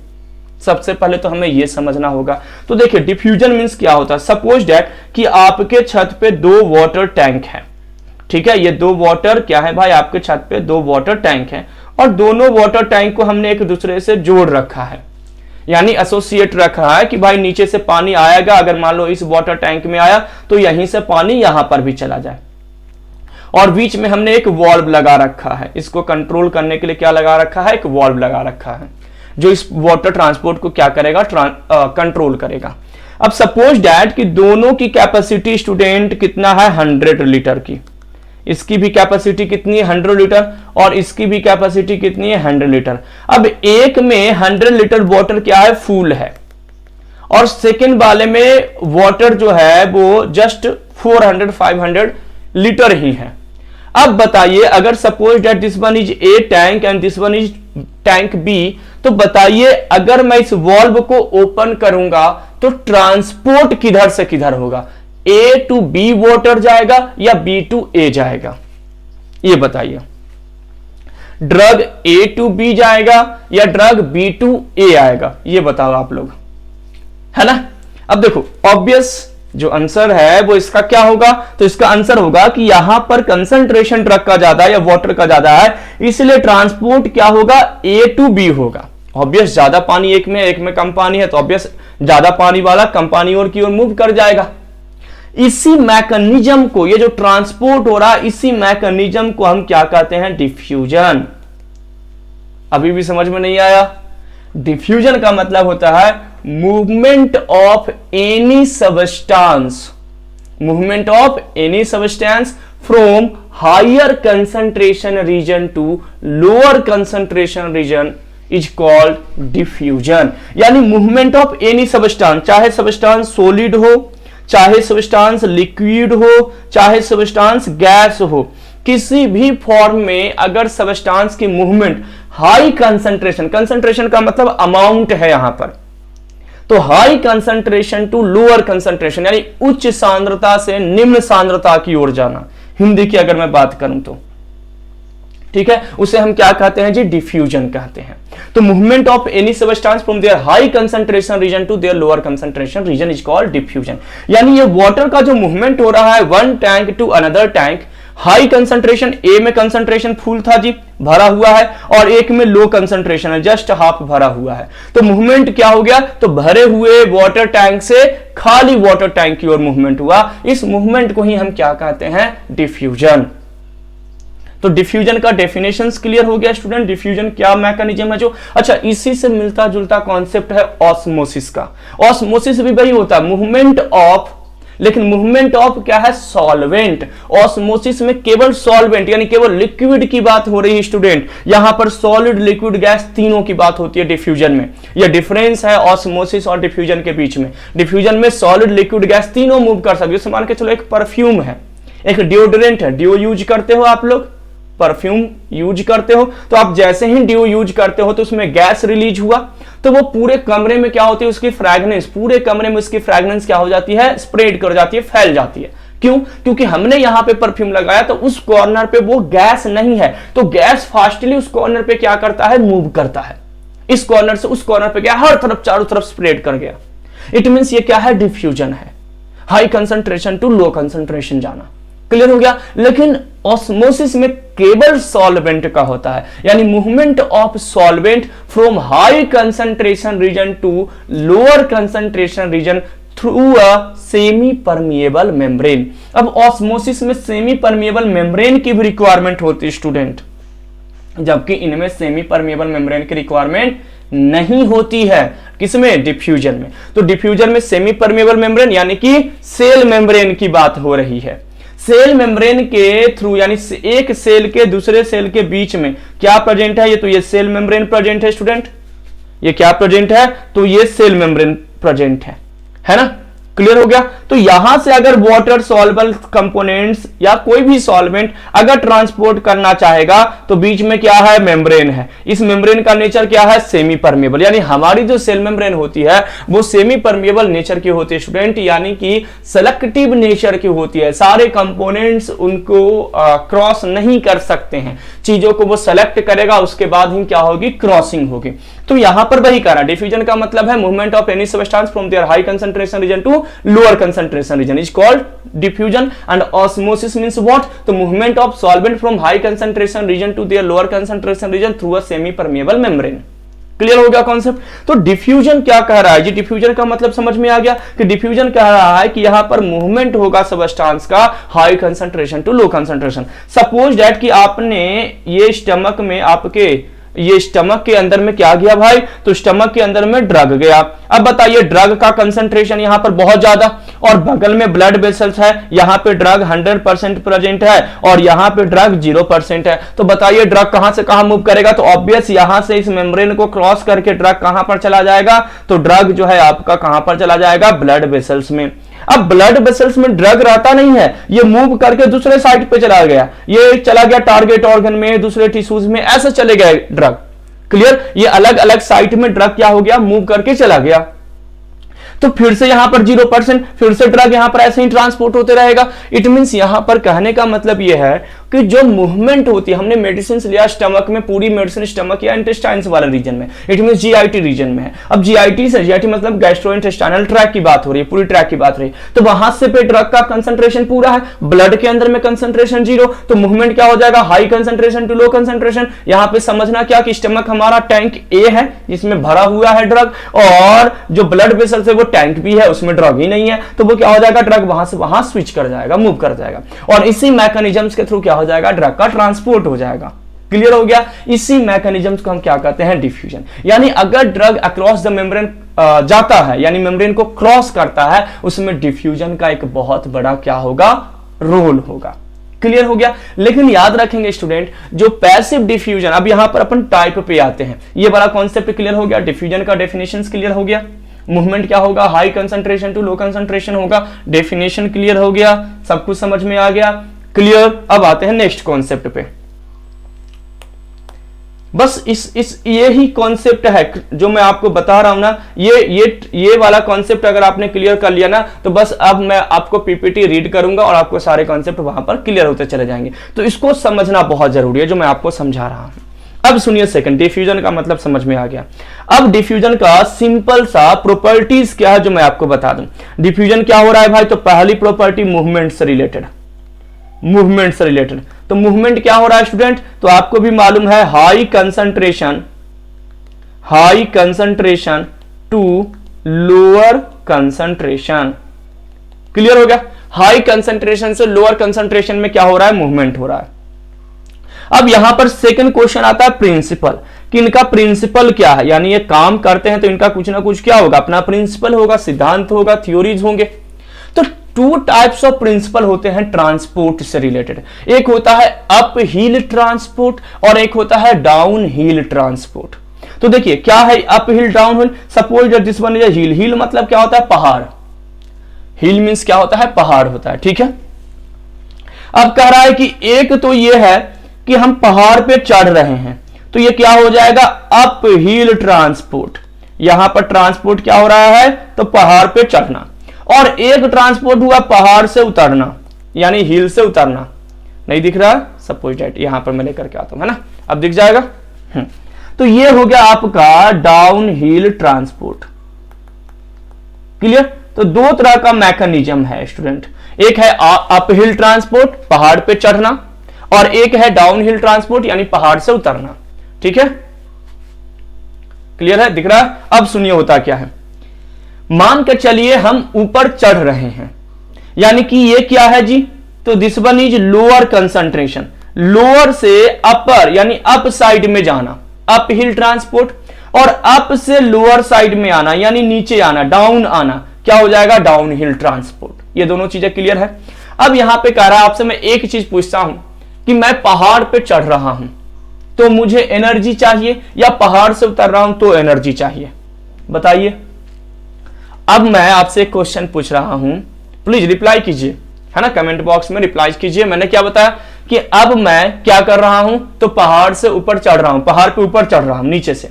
सबसे पहले तो हमें यह समझना होगा। तो देखिए डिफ्यूजन मींस क्या होता है। सपोज दैट कि आपके छत पे 2 वाटर टैंक है, ठीक है। ये 2 वाटर क्या है भाई, आपके छत पे 2 वाटर टैंक हैं, और दोनों वाटर टैंक को हमने एक दूसरे से जोड़ रखा है, यानी एसोसिएट रखा है कि भाई नीचे से पानी आएगा, अगर मान लो इस वाटर टैंक में आया तो यहीं से पानी यहां पर भी चला जाए। और बीच में हमने एक वाल्व लगा रखा है, इसको कंट्रोल करने के लिए क्या लगा रखा है, एक वाल्व लगा रखा है जो इस वाटर ट्रांसपोर्ट को क्या करेगा, कंट्रोल करेगा। अब सपोज दैट कि दोनों की कैपेसिटी स्टूडेंट कितना है, 100 लीटर की। इसकी भी कैपेसिटी कितनी है, 100 लीटर, और इसकी भी कैपेसिटी कितनी है, 100 लीटर। अब एक में 100 लीटर वाटर क्या है, फुल है, और सेकेंड वाले में वाटर जो है वो जस्ट 400-500 लीटर ही है। अब बताइए अगर suppose that this one is a tank and this one is tank B, तो बताइए अगर मैं इस वाल्व को ओपन करूंगा तो ट्रांसपोर्ट किधर से किधर होगा, ए टू बी वाटर जाएगा या बी टू ए जाएगा, ये बताइए। ड्रग ए टू बी जाएगा या ड्रग बी टू ए आएगा, ये बताओ आप लोग, है ना। अब देखो ऑब्वियस जो आंसर है वो इसका क्या होगा, तो इसका आंसर होगा कि यहां पर कंसंट्रेशन ड्रग का ज्यादा है या वाटर का ज्यादा है, इसलिए ट्रांसपोर्ट क्या होगा, ए टू बी होगा। ऑब्वियस ज्यादा पानी एक में कम पानी है, तो ऑब्वियस ज्यादा पानी वाला कम पानी और की ओर मूव कर जाएगा। इसी मैकेनिज्म को, ये जो ट्रांसपोर्ट हो रहा है, इसी मैकेनिज्म को हम क्या कहते हैं, डिफ्यूजन। अभी भी समझ में नहीं आया। डिफ्यूजन का मतलब होता है movement of any substance, movement of any substance from higher concentration region to lower concentration region is called diffusion. यानी मूवमेंट ऑफ एनी सबस्टेंस, चाहे सबस्टेंस सॉलिड हो, चाहे सब्सटेंस लिक्विड हो, चाहे सब्सटेंस गैस हो, किसी भी फॉर्म में अगर सब्सटेंस की मूवमेंट हाई कंसंट्रेशन, कंसंट्रेशन का मतलब अमाउंट है यहां पर, तो high concentration to lower concentration, यानी उच्च सांद्रता से निम्न सांद्रता की ओर जाना, हिंदी की अगर मैं बात करूं तो, ठीक है, उसे हम क्या कहते हैं जी, डिफ्यूजन कहते हैं। तो movement of any substance from their high concentration region to their lower concentration region is called diffusion. यानी ये वाटर का जो मूवमेंट हो रहा है one tank to another tank, high concentration, A में कंसंट्रेशन फुल था जी, भरा हुआ है, और एक में लो कंसंट्रेशन है, जस्ट हाफ भरा हुआ है, तो मूवमेंट क्या हो गया, तो भरे हुए वाटर टैंक से खाली वाटर टैंक की ओर मूवमेंट हुआ। इस मूवमेंट को ही हम क्या कहते हैं, डिफ्यूजन। तो डिफ्यूजन का डेफिनेशन क्लियर हो गया स्टूडेंट, डिफ्यूजन क्या मैकेनिज्म है जो। अच्छा, इसी से मिलता जुलता कॉन्सेप्ट है ऑस्मोसिस का। ऑस्मोसिस भी वही होता है, मूवमेंट ऑफ, लेकिन मूवमेंट ऑफ क्या है, सॉल्वेंट। ऑस्मोसिस में केवल सॉल्वेंट यानी केवल लिक्विड की बात हो रही है स्टूडेंट, यहां पर सॉलिड लिक्विड गैस तीनों की बात होती है डिफ्यूजन में। यह डिफरेंस है ऑस्मोसिस और डिफ्यूजन के बीच में। डिफ्यूजन में सॉलिड लिक्विड गैस तीनों मूव कर सकते, जैसे मान के चलो एक परफ्यूम है, एक डिओड्रेंट है, डिओ यूज करते हो आप लोग, परफ्यूम यूज करते हो, तो आप जैसे ही डिओ यूज करते हो तो उसमें गैस रिलीज हुआ, तो वो पूरे कमरे में क्या होती है, उसकी फ्रेगनेंस, पूरे कमरे में उसकी फ्रेगनेंस क्या हो जाती है, स्प्रेड कर जाती है, फैल जाती है। क्यों? क्योंकि हमने यहां पे परफ्यूम लगाया तो उस कॉर्नर पे वो गैस नहीं है, तो गैस फास्टली उस कॉर्नर पे क्या करता है, मूव करता है, इस कॉर्नर से उस कॉर्नर पे क्या, हर तरफ चारों तरफ स्प्रेड कर गया। इट मींस ये क्या है, डिफ्यूजन है, high concentration to low concentration जाना। क्लियर हो गया। लेकिन ऑस्मोसिस में केवल सॉल्वेंट का होता है, यानी movement of solvent from high concentration region to lower concentration region through a semi permeable membrane. अब ऑस्मोसिस में सेमी परमिएबल मेम्ब्रेन की भी रिक्वायरमेंट होती है स्टूडेंट, जबकि इनमें सेमी परमिएबल मेम्ब्रेन की रिक्वायरमेंट नहीं होती है। किसमें? डिफ्यूजन में। तो डिफ्यूजन में सेमी परमेबल मेम्ब्रेन यानी कि सेल मेम्ब्रेन की बात हो रही है। सेल मेम्ब्रेन के थ्रू यानी एक सेल के दूसरे सेल के बीच में क्या प्रेजेंट है? ये तो ये सेल मेम्ब्रेन प्रेजेंट है स्टूडेंट। ये क्या प्रेजेंट है? तो ये सेल मेम्ब्रेन प्रेजेंट है ना? क्लियर हो गया। तो यहां से अगर वाटर सॉल्युबल कंपोनेंट्स या कोई भी सॉल्वेंट अगर ट्रांसपोर्ट करना चाहेगा तो बीच में क्या है? मेम्ब्रेन है। इस मेम्ब्रेन का नेचर क्या है? Semi permeable. यानी हमारी जो सेल मेम्ब्रेन होती है वो सेमी परमेबल नेचर की होती है स्टूडेंट, यानी कि सेलेक्टिव नेचर की होती है। सारे कंपोनेंट्स उनको क्रॉस नहीं कर सकते हैं, चीजों को वो सेलेक्ट करेगा, उसके बाद ही क्या होगी? क्रॉसिंग होगी। तो यहां पर वही कह रहा है, डिफ्यूजन का मतलब है movement of any substance from their high concentration region to lower concentration region is called diffusion. And osmosis means what? तो movement of solvent from high concentration region to their lower concentration region through a semi permeable membrane. Clear हो गया कॉन्सेप्ट? तो डिफ्यूजन क्या कह रहा है जी? डिफ्यूजन का मतलब समझ में आ गया कि डिफ्यूजन कह रहा है कि यहां पर मूवमेंट होगा सब्सटेंस का high concentration to low concentration. Suppose that कि आपने ये स्टमक में आपके ये स्टमक के अंदर में क्या गया भाई? तो स्टमक के अंदर में ड्रग गया। अब बताइए ड्रग का कंसंट्रेशन यहां पर बहुत ज्यादा और बगल में ब्लड वेसल्स है, यहां पे ड्रग 100% प्रेजेंट है और यहां पे ड्रग 0% है। तो बताइए ड्रग कहां से कहां मूव करेगा? तो ऑब्वियस यहां से इस मेम्ब्रेन को क्रॉस करके ड्रग कहां पर चला जाएगा? तो ड्रग जो है आपका कहां पर चला जाएगा? ब्लड वेसल्स में। अब ब्लड वेसल्स में ड्रग रहता नहीं है, ये मूव करके दूसरे साइड पे चला गया, ये चला गया टारगेट ऑर्गन में, दूसरे टिश्यूज में, ऐसे चले गए ड्रग। क्लियर? ये अलग अलग साइट में ड्रग क्या हो गया? मूव करके चला गया। तो फिर से यहां पर 0%, फिर से ड्रग यहां पर ऐसे ही ट्रांसपोर्ट होते रहेगा। इट मींस यहां पर कहने का मतलब यह है कि जो मूवमेंट होती है, हमने मेडिसिन लिया स्टमक में, पूरी मेडिसिन स्टमक या इंटेस्टाइन्स वाले रीजन में, इट मींस जीआईटी रीजन में है। अब जीआईटी से, जीआईटी मतलब गैस्ट्रोइंटेस्टाइनल ट्रैक की बात हो रही है, पूरी ट्रैक की बात हो रही है। तो वहां से पे ड्रग का कंसंट्रेशन पूरा है, ब्लड के अंदर में कंसंट्रेशन 0, तो मूवमेंट क्या हो जाएगा? High concentration to low concentration. यहां पे समझना क्या कि स्टमक हमारा टैंक ए है जिसमें भरा हुआ है ड्रग, और जो ब्लड वेसल से वो टैंक भी है उसमें ड्रग ही नहीं है, तो वो क्या हो जाएगा? ड्रग वहां से वहां स्विच कर जाएगा, मूव कर जाएगा, और इसी मैकेनिज्म्स के थ्रू क्या हो जाएगा? ड्रग का ट्रांसपोर्ट हो जाएगा। क्लियर हो गया? इसी मैकेनिज्म्स को हम क्या कहते हैं? डिफ्यूजन। यानी अगर ड्रग अक्रॉस द मेम्ब्रेन जाता है, यानी मेम्ब्रेन को क्रॉस करता है, उसमें डिफ्यूजन का एक बहुत बड़ा क्या होगा? रोल होगा। क्लियर हो गया? लेकिन याद रखेंगे स्टूडेंट, जो पैसिव डिफ्यूजन, अब यहां पर अपन टाइप पे आते हैं। ये बड़ा कॉन्सेप्ट क्लियर हो गया, डिफ्यूजन का डेफिनेशन क्लियर हो गया, मूवमेंट क्या होगा? High concentration to low concentration होगा, डेफिनेशन क्लियर हो गया, सब कुछ समझ में आ गया। क्लियर? अब आते हैं नेक्स्ट कॉन्सेप्ट पे। बस ये ही कॉन्सेप्ट है जो मैं आपको बता रहा हूं ना, ये वाला कॉन्सेप्ट अगर आपने क्लियर कर लिया ना, तो बस अब मैं आपको पीपीटी रीड करूंगा और आपको सारे कॉन्सेप्ट वहां पर क्लियर होते चले जाएंगे। तो इसको समझना बहुत जरूरी है जो मैं आपको समझा रहा हूं। अब सुनिए, सेकंड डिफ्यूजन का मतलब समझ में आ गया। अब डिफ्यूजन का सिंपल सा प्रॉपर्टीज क्या है जो मैं आपको बता दूं। डिफ्यूजन क्या हो रहा है भाई? तो पहली प्रॉपर्टी मूवमेंट से रिलेटेड, मूवमेंट से रिलेटेड। तो मूवमेंट क्या हो रहा है स्टूडेंट? तो आपको भी मालूम है, high concentration to lower concentration. Clear हो गया? हाई कंसंट्रेशन से लोअर कंसंट्रेशन में क्या हो रहा है? मूवमेंट हो रहा है। अब यहां पर सेकंड क्वेश्चन आता है प्रिंसिपल, कि इनका प्रिंसिपल क्या है? यानी ये काम करते हैं तो इनका कुछ ना कुछ क्या होगा? अपना प्रिंसिपल होगा, सिद्धांत होगा, थ्योरीज होंगे। तो टू टाइप्स ऑफ प्रिंसिपल होते हैं ट्रांसपोर्ट से रिलेटेड। एक होता है अप हिल ट्रांसपोर्ट और एक होता है डाउन हिल ट्रांसपोर्ट। तो देखिए क्या है up hill, down hill. Suppose that this one is a hill. Hill मतलब क्या होता है? पहाड़। हिल मींस क्या होता है? पहाड़ होता है। ठीक है? अब कह रहा है कि एक तो ये है कि हम पहाड़ पे चढ़ रहे हैं, तो ये क्या हो जाएगा? Up hill transport. यहां पर ट्रांसपोर्ट क्या हो रहा है? तो पहाड़ पे चढ़ना। और एक ट्रांसपोर्ट हुआ पहाड़ से उतरना, यानी हिल से उतरना। नहीं दिख रहा? सपोज दैट यहां पर मैं लेकर के आता हूं, है ना? अब दिख जाएगा। तो ये हो गया आपका डाउन हिल ट्रांसपोर्ट। क्लियर? तो दो तरह का मैकेनिज्म है स्टूडेंट, एक है अप हिल ट्रांसपोर्ट, पहाड़ पे चढ़ना, और एक है डाउन हिल ट्रांसपोर्ट, यानी पहाड़ से उतरना। ठीक है? क्लियर है? दिख रहा है? अब सुनिए होता क्या है। मान के चलिए हम ऊपर चढ़ रहे हैं, यानी कि ये क्या है जी? तो this one is lower concentration, lower से अपर यानी अप साइड में जाना, अप हिल ट्रांसपोर्ट। और अप से लोअर साइड में आना यानी नीचे आना, डाउन आना, क्या हो जाएगा? Down hill transport. ये दोनों चीजें क्लियर है। अब यहां पे कह रहा है आपसे, मैं एक चीज पूछता हूं कि मैं पहाड़ पे चढ़ रहा हूं तो मुझे एनर्जी चाहिए या पहाड़ से उतर रहा हूं तो एनर्जी चाहिए? बताइए। अब मैं आपसे एक क्वेश्चन पूछ रहा हूं, प्लीज रिप्लाई कीजिए, है ना, कमेंट बॉक्स में रिप्लाई कीजिए। मैंने क्या बताया कि अब मैं क्या कर रहा हूं, तो पहाड़ से ऊपर चढ़ रहा हूं, पहाड़ पे ऊपर चढ़ रहा हूं नीचे से,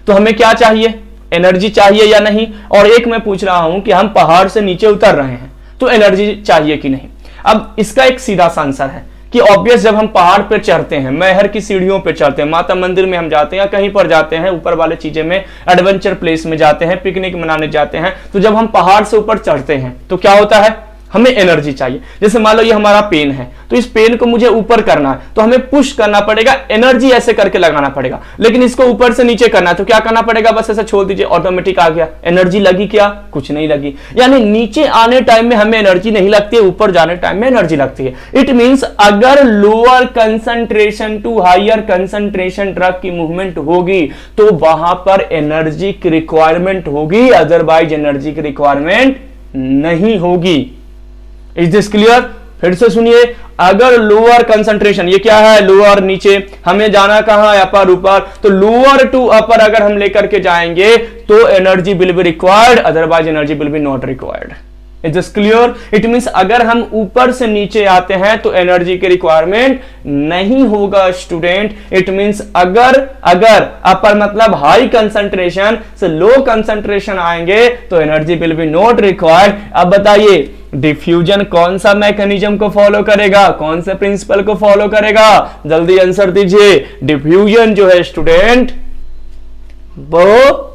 तो हमें क्या चाहिए? एनर्जी चाहिए या नहीं? और एक मैं पूछ रहा हूं कि हम पहाड़ से नीचे उतर रहे हैं तो एनर्जी चाहिए कि नहीं? अब इसका एक सीधा सा आंसर है कि ऑब्वियस, जब हम पहाड़ पर चढ़ते हैं, मैहर की सीढ़ियों पर चढ़ते हैं, माता मंदिर में हम जाते हैं या कहीं पर जाते हैं, ऊपर वाले चीजें में, एडवेंचर प्लेस में जाते हैं, पिकनिक मनाने जाते हैं, तो जब हम पहाड़ से ऊपर चढ़ते हैं तो क्या होता है? हमें एनर्जी चाहिए। जैसे मान लो ये हमारा पेन है, तो इस पेन को मुझे ऊपर करना है तो हमें पुश करना पड़ेगा, एनर्जी ऐसे करके लगाना पड़ेगा। लेकिन इसको ऊपर से नीचे करना है तो क्या करना पड़ेगा? बस ऐसा छोड़ दीजिए, ऑटोमेटिक आ गया। एनर्जी लगी क्या? कुछ नहीं लगी। यानी नीचे आने टाइम में हमें एनर्जी नहीं लगती है, ऊपर जाने टाइम में एनर्जी लगती है। इट मींस अगर lower concentration to higher concentration drug की मूवमेंट होगी तो वहां पर एनर्जी की रिक्वायरमेंट होगी, अदरवाइज एनर्जी की रिक्वायरमेंट नहीं होगी। Is this clear? फिर से सुनिए, अगर लोअर कंसंट्रेशन, ये क्या है? लोअर नीचे, हमें जाना कहां है? अपर ऊपर, तो लोअर टू अपर अगर हम लेकर के जाएंगे तो energy will be required, otherwise energy will be not required. Is this clear? It means अगर हम ऊपर से नीचे आते हैं तो एनर्जी की रिक्वायरमेंट नहीं होगा स्टूडेंट। इट मींस अगर अपर मतलब हाई कंसंट्रेशन से लो कंसंट्रेशन आएंगे तो energy will be not required. अब बताइए, डिफ्यूजन कौन सा मैकेनिज्म को फॉलो करेगा, कौन से प्रिंसिपल को फॉलो करेगा? जल्दी आंसर दीजिए। डिफ्यूजन जो है स्टूडेंट वो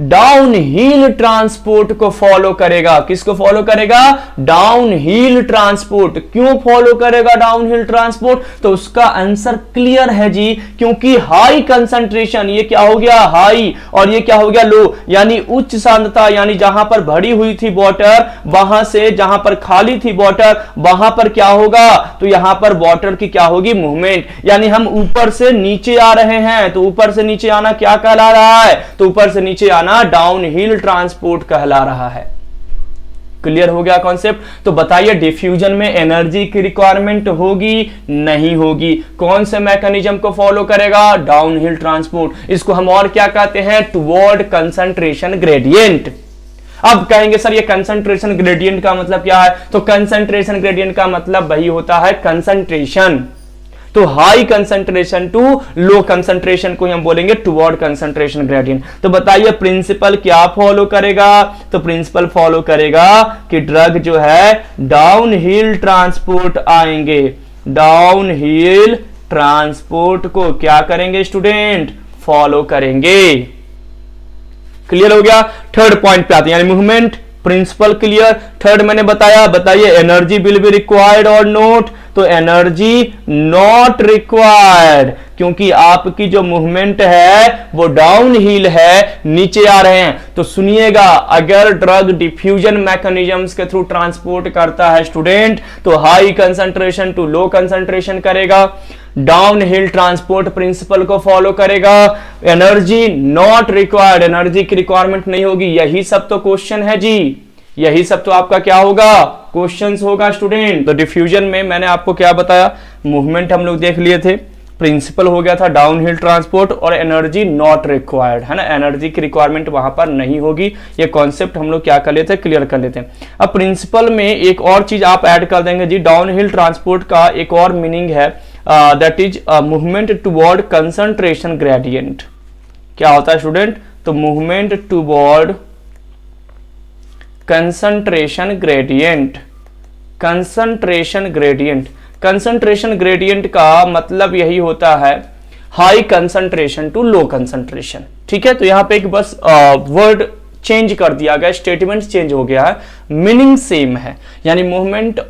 डाउन हिल ट्रांसपोर्ट को फॉलो करेगा। किसको फॉलो करेगा? Down hill transport. क्यों फॉलो करेगा डाउन हिल ट्रांसपोर्ट? तो उसका आंसर क्लियर है जी, क्योंकि हाई कंसंट्रेशन, ये क्या हो गया? हाई, और ये क्या हो गया? लो, यानी उच्च सांद्रता, यानी जहां पर भरी हुई थी वाटर, वहां से जहां पर खाली थी वाटर, वहां पर क्या होगा? तो यहां पर वाटर की क्या होगी? मूवमेंट। यानी हम ऊपर से नीचे आ रहे हैं तो ऊपर से नीचे आना क्या कहला रहा है? तो ऊपर से नीचे आना डाउन हिल ट्रांसपोर्ट कहला रहा है। क्लियर हो गया कॉन्सेप्ट? तो बताइए, डिफ्यूजन में एनर्जी की रिक्वायरमेंट होगी? नहीं होगी। कौन से मैकेनिज्म को फॉलो करेगा? Down hill transport. इसको हम और क्या कहते हैं? Toward concentration gradient. अब कहेंगे सर ये कंसंट्रेशन ग्रेडियंट का मतलब क्या है? तो कंसंट्रेशन ग्रेडियंट का मतलब वही होता है कंसंट्रेशन, तो high concentration to low concentration को हम बोलेंगे टुवर्ड कंसंट्रेशन ग्रेडियंट। तो बताइए प्रिंसिपल क्या फॉलो करेगा? तो प्रिंसिपल फॉलो करेगा कि ड्रग जो है डाउन हिल ट्रांसपोर्ट आएंगे, डाउन हिल ट्रांसपोर्ट को क्या करेंगे स्टूडेंट? फॉलो करेंगे। क्लियर हो गया? थर्ड पॉइंट पे आते हैं, यानी मूवमेंट प्रिंसिपल क्लियर। थर्ड मैंने बताया, बताइए एनर्जी विल बी रिक्वायर्ड और नॉट? तो एनर्जी नॉट रिक्वायर्ड, क्योंकि आपकी जो मूवमेंट है वो डाउन हिल है, नीचे आ रहे हैं। तो सुनिएगा, अगर ड्रग डिफ्यूजन मैकेनिज्म्स के थ्रू ट्रांसपोर्ट करता है स्टूडेंट तो high concentration to low concentration करेगा, डाउन हिल ट्रांसपोर्ट प्रिंसिपल को फॉलो करेगा, एनर्जी नॉट रिक्वायर्ड, एनर्जी की रिक्वायरमेंट नहीं होगी। यही सब तो क्वेश्चन है जी, यही सब तो आपका क्या होगा? क्वेश्चंस होगा स्टूडेंट। तो डिफ्यूजन में मैंने आपको क्या बताया? मूवमेंट हम लोग देख लिए थे, प्रिंसिपल हो गया था डाउन हिल ट्रांसपोर्ट, और एनर्जी नॉट रिक्वायर्ड, है ना, एनर्जी की रिक्वायरमेंट वहां पर नहीं होगी। ये कॉन्सेप्ट हम लोग क्या कर लेते हैं? क्लियर कर लेते हैं। अब प्रिंसिपल में एक और चीज आप ऐड कर देंगे जी, डाउन हिल ट्रांसपोर्ट का एक और मीनिंग है, that is movement toward concentration gradient. क्या होता है स्टूडेंट? तो movement toward concentration gradient. Concentration gradient, concentration gradient का मतलब यही होता है high concentration to low concentration. ठीक है, तो यहां पे एक बस वर्ड चेंज कर दिया गया, स्टेटमेंट चेंज हो गया है, मीनिंग सेम है। यानी movement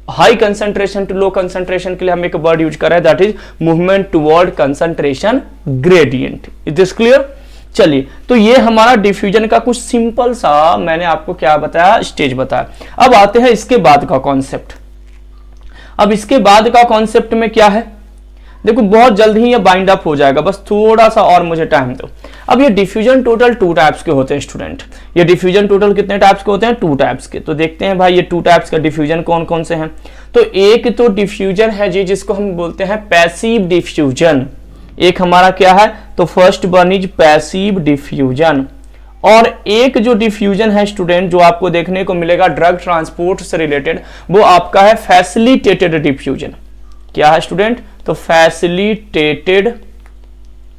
high concentration to low concentration के लिए हम एक वर्ड यूज कर रहे हैं, that is movement toward concentration gradient. Is this clear? चलिए, तो ये हमारा डिफ्यूजन का कुछ सिंपल सा मैंने आपको क्या बताया? स्टेज बताया। अब आते हैं इसके बाद का कॉन्सेप्ट। अब इसके बाद का कॉन्सेप्ट में क्या है? देखो बहुत जल्द ही ये बाइंड अप हो जाएगा, बस थोड़ा सा और मुझे टाइम दो। अब ये डिफ्यूजन टोटल 2 टाइप्स के होते हैं स्टूडेंट। ये डिफ्यूजन टोटल कितने टाइप्स के होते हैं? 2 टाइप्स के। तो देखते हैं भाई ये 2 टाइप्स का डिफ्यूजन कौन कौन से हैं। तो एक तो डिफ्यूजन है जी जिसको हम बोलते हैं पैसिव डिफ्यूजन। एक हमारा क्या है? तो first one is passive diffusion. और एक जो डिफ्यूजन है स्टूडेंट जो आपको देखने को मिलेगा ड्रग ट्रांसपोर्ट से रिलेटेड, वो आपका है फैसिलिटेटेड डिफ्यूजन। क्या है स्टूडेंट? तो फैसिलिटेटेड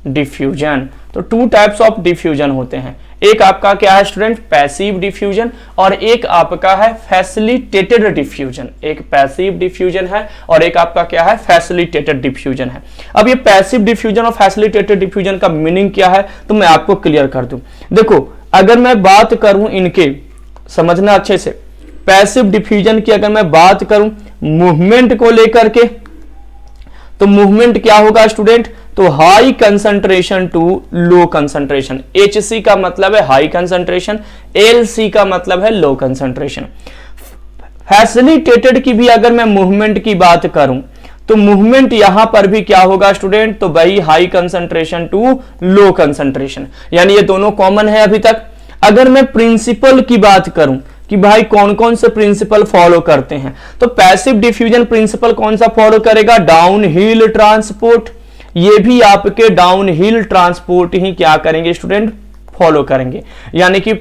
डिफ्यूजन। तो 2 टाइप्स ऑफ डिफ्यूजन होते हैं। एक आपका क्या है स्टूडेंट? पैसिव डिफ्यूजन, और एक आपका है फैसिलिटेटेड डिफ्यूजन। एक पैसिव डिफ्यूजन है और एक आपका क्या है? फैसिलिटेटेड डिफ्यूजन है। अब ये पैसिव डिफ्यूजन और फैसिलिटेटेड डिफ्यूजन का मीनिंग क्या है तो मैं आपको क्लियर कर दूं। देखो अगर मैं बात करूं इनके, समझना अच्छे से, पैसिव डिफ्यूजन की अगर मैं बात करूं मूवमेंट को लेकर के, तो मूवमेंट क्या होगा स्टूडेंट? तो high concentration to low concentration. HC का मतलब है हाई कंसंट्रेशन, LC का मतलब है लो कंसंट्रेशन। फैसिलिटेटेड की भी अगर मैं मूवमेंट की बात करूं तो मूवमेंट यहां पर भी क्या होगा स्टूडेंट? तो भाई high concentration to low concentration, यानी ये दोनों कॉमन है अभी तक। अगर मैं प्रिंसिपल की बात करूं कि भाई कौन कौन से प्रिंसिपल फॉलो करते हैं, तो पैसिव डिफ्यूजन प्रिंसिपल कौन सा फॉलो करेगा? Down hill transport. ये भी आपके डाउन हिल ट्रांसपोर्ट ही क्या करेंगे स्टूडेंट? फॉलो करेंगे। यानी कि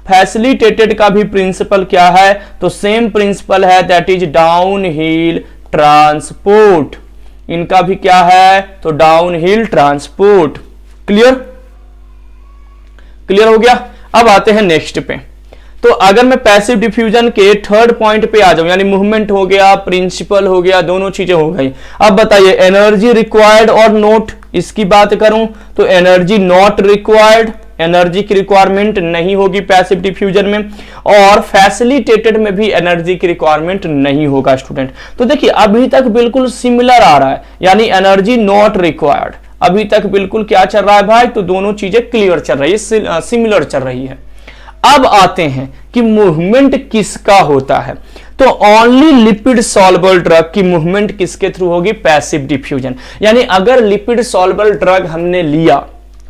फैसिलिटेटेड का भी प्रिंसिपल क्या है? तो सेम प्रिंसिपल है, that is down hill transport. इनका भी क्या है? तो down hill transport. Clear? Clear हो गया। अब आते हैं नेक्स्ट पे। तो अगर मैं पैसिव डिफ्यूजन के थर्ड पॉइंट पे आ जाऊं, यानी मूवमेंट हो गया, प्रिंसिपल हो गया, दोनों चीजें हो गई। अब बताइए एनर्जी रिक्वायर्ड और नोट, इसकी बात करूं तो एनर्जी नॉट रिक्वायर्ड, एनर्जी की रिक्वायरमेंट नहीं होगी पैसिव डिफ्यूजन में, और फैसिलिटेटेड में भी एनर्जी की रिक्वायरमेंट नहीं होगा स्टूडेंट। तो देखिए अभी तक बिल्कुल सिमिलर आ रहा है, यानी एनर्जी नॉट रिक्वायर्ड अभी तक बिल्कुल क्या चल रहा है भाई? तो दोनों चीजें क्लियर चल रही है, सिमिलर चल रही है। अब आते हैं कि मूवमेंट किसका होता है। तो ओनली लिपिड सॉल्युबल ड्रग की मूवमेंट किसके थ्रू होगी? Passive diffusion. यानी अगर लिपिड सॉल्युबल ड्रग हमने लिया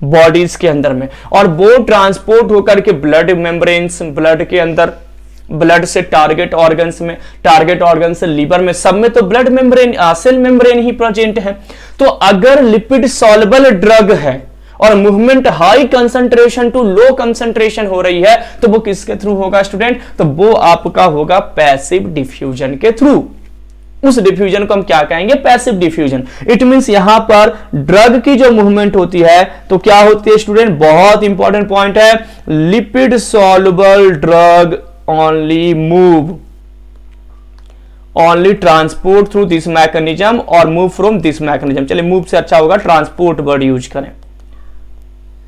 बॉडीज के अंदर में और वो ट्रांसपोर्ट होकर के ब्लड मेम्ब्रेन्स, ब्लड के अंदर, ब्लड से टारगेट ऑर्गन्स में, टारगेट ऑर्गन से लीवर में, सब में तो ब्लड मेम्ब्रेन, सेल मेम्ब्रेन ही प्रेजेंट है। तो अगर लिपिड सॉल्युबल ड्रग है और movement high concentration to low concentration हो रही है, तो वो किसके थ्रू होगा स्टूडेंट? तो वो आपका होगा पैसिव डिफ्यूजन के थ्रू। उस डिफ्यूजन को हम क्या कहेंगे? Passive diffusion. इट मींस यहां पर ड्रग की जो मूवमेंट होती है तो क्या होती है स्टूडेंट? बहुत इंपॉर्टेंट पॉइंट है, lipid soluble drug only move, only transport through this mechanism और मूव फ्रॉम दिस मैकेनिज्म। चलिए मूव से अच्छा होगा ट्रांसपोर्ट वर्ड यूज करें।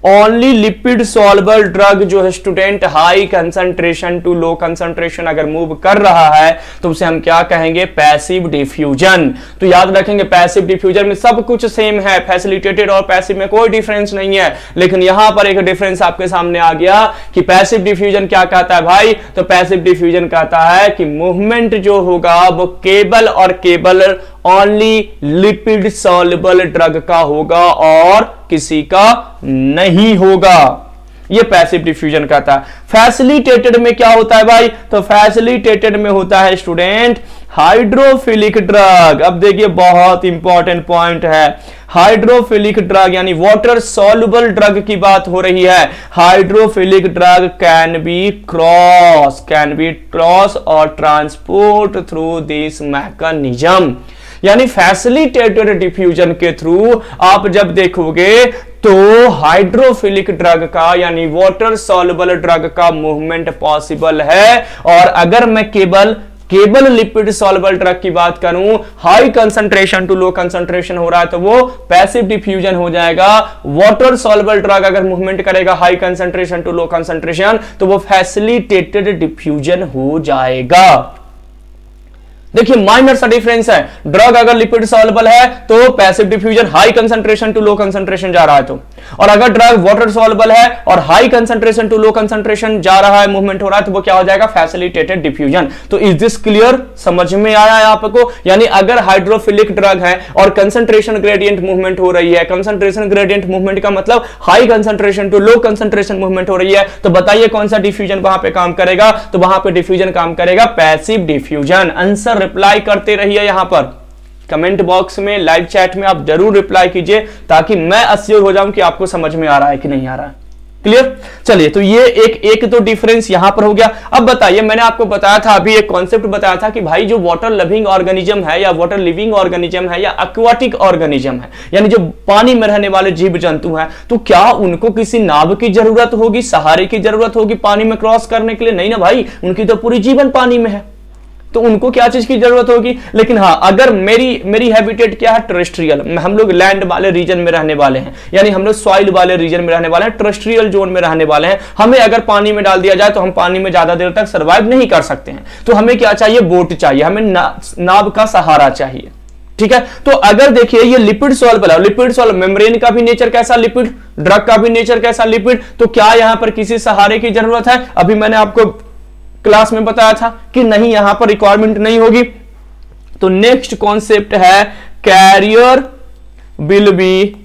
ओनली लिपिड सॉल्युबल ड्रग जो है student high concentration to low concentration अगर मूव कर रहा है तो उसे हम क्या कहेंगे? Passive diffusion. तो याद रखेंगे पैसिव डिफ्यूजन में सब कुछ सेम है, फैसिलिटेटेड और पैसिव में कोई डिफरेंस नहीं है, लेकिन यहां पर एक डिफरेंस आपके सामने आ गया कि पैसिव डिफ्यूजन क्या कहता है भाई? तो पैसिव डिफ्यूजन कहता है कि मूवमेंट जो होगा वो केवल और केवल ओनली लिपिड सॉल्युबल ड्रग का होगा और किसी का नहीं होगा। ये पैसिव डिफ्यूजन कहता है। फैसिलिटेटेड में क्या होता है भाई? तो फैसिलिटेटेड में होता है स्टूडेंट हाइड्रोफिलिक ड्रग। अब देखिए बहुत इंपॉर्टेंट पॉइंट है, हाइड्रोफिलिक ड्रग यानी वाटर सॉल्युबल ड्रग की बात हो रही है। Hydrophilic drug can be cross और ट्रांसपोर्ट थ्रू दिस मैकेनिज्म। यानी फैसिलिटेटेड डिफ्यूजन के थ्रू आप जब देखोगे तो हाइड्रोफिलिक ड्रग का यानी वाटर सॉल्युबल ड्रग का मूवमेंट पॉसिबल है। और अगर मैं केवल लिपिड सॉल्युबल ड्रग की बात करूं, high concentration to low concentration हो रहा है तो वो पैसिव डिफ्यूजन हो जाएगा। वाटर सॉल्युबल ड्रग अगर मूवमेंट करेगा high concentration to low concentration तो वो फैसिलिटेटेड डिफ्यूजन हो जाएगा। देखिए माइनर सा डिफरेंस है। ड्रग अगर लिपिड सॉल्युबल है तो passive diffusion high concentration to low concentration जा रहा है तो, और अगर ड्रग वाटर सॉल्युबल है और high concentration to low concentration जा रहा है, मूवमेंट हो रहा है, तो वो क्या हो जाएगा, फैसिलिटेटेड डिफ्यूजन। तो इज दिस क्लियर, समझ में आया है आपको? यानी अगर हाइड्रोफिलिक ड्रग है और कंसंट्रेशन ग्रेडियंट मूवमेंट हो रही है, कंसंट्रेशन ग्रेडियंट मूवमेंट का मतलब high concentration to low concentration movement हो रही है, तो बताइए कौन सा डिफ्यूजन वहां पे काम करेगा? तो वहां पे डिफ्यूजन काम करेगा पैसिव डिफ्यूजन। आंसर रिप्लाई करते रहिए यहां पर कमेंट बॉक्स में, लाइव चैट में आप जरूर रिप्लाई कीजिए ताकि मैं अश्योर हो जाऊं कि आपको समझ में आ रहा है कि नहीं आ रहा है। क्लियर? चलिए, तो ये एक तो डिफरेंस यहां पर हो गया। अब बताइए, मैंने आपको बताया था, अभी एक कॉन्सेप्ट बताया था कि भाई जो वाटर लिविंग ऑर्गेनिज्म है या वाटर लिविंग ऑर्गेनिज्म है या एक्वाटिक ऑर्गेनिज्म है, यानी जो पानी में रहने वाले जीव जंतु हैं, तो क्या उनको किसी नाव की जरूरत होगी, सहारे की जरूरत होगी पानी में क्रॉस करने के लिए? नहीं ना भाई, उनकी तो पूरी जीवन पानी में है, तो उनको क्या चीज की जरूरत होगी? लेकिन हाँ, अगर मेरी हैबिटेट क्या है, टेरेस्ट्रियल, हम लोग लैंड वाले रीजन में रहने वाले हैं, यानी हम लोग सॉइल वाले रीजन में रहने वाले हैं, टेरेस्ट्रियल जोन में रहने वाले हैं, हमें अगर पानी में डाल दिया जाए तो हम पानी में ज्यादा देर तक सर्वाइव नहीं कर सकते हैं, तो हमें क्या चाहिए, बोट चाहिए, हमें नाव का सहारा चाहिए। ठीक है, तो अगर देखिए ये लिपिड सॉल्युबल है, लिपिड सॉल्युबल मेम्ब्रेन का भी नेचर कैसा लिपिड, ड्रग का भी नेचर कैसा लिपिड, तो क्या यहां पर किसी सहारे की जरूरत है? अभी मैंने आपको क्लास में बताया था कि नहीं, यहां पर रिक्वायरमेंट नहीं होगी। तो नेक्स्ट कॉन्सेप्ट है carrier will be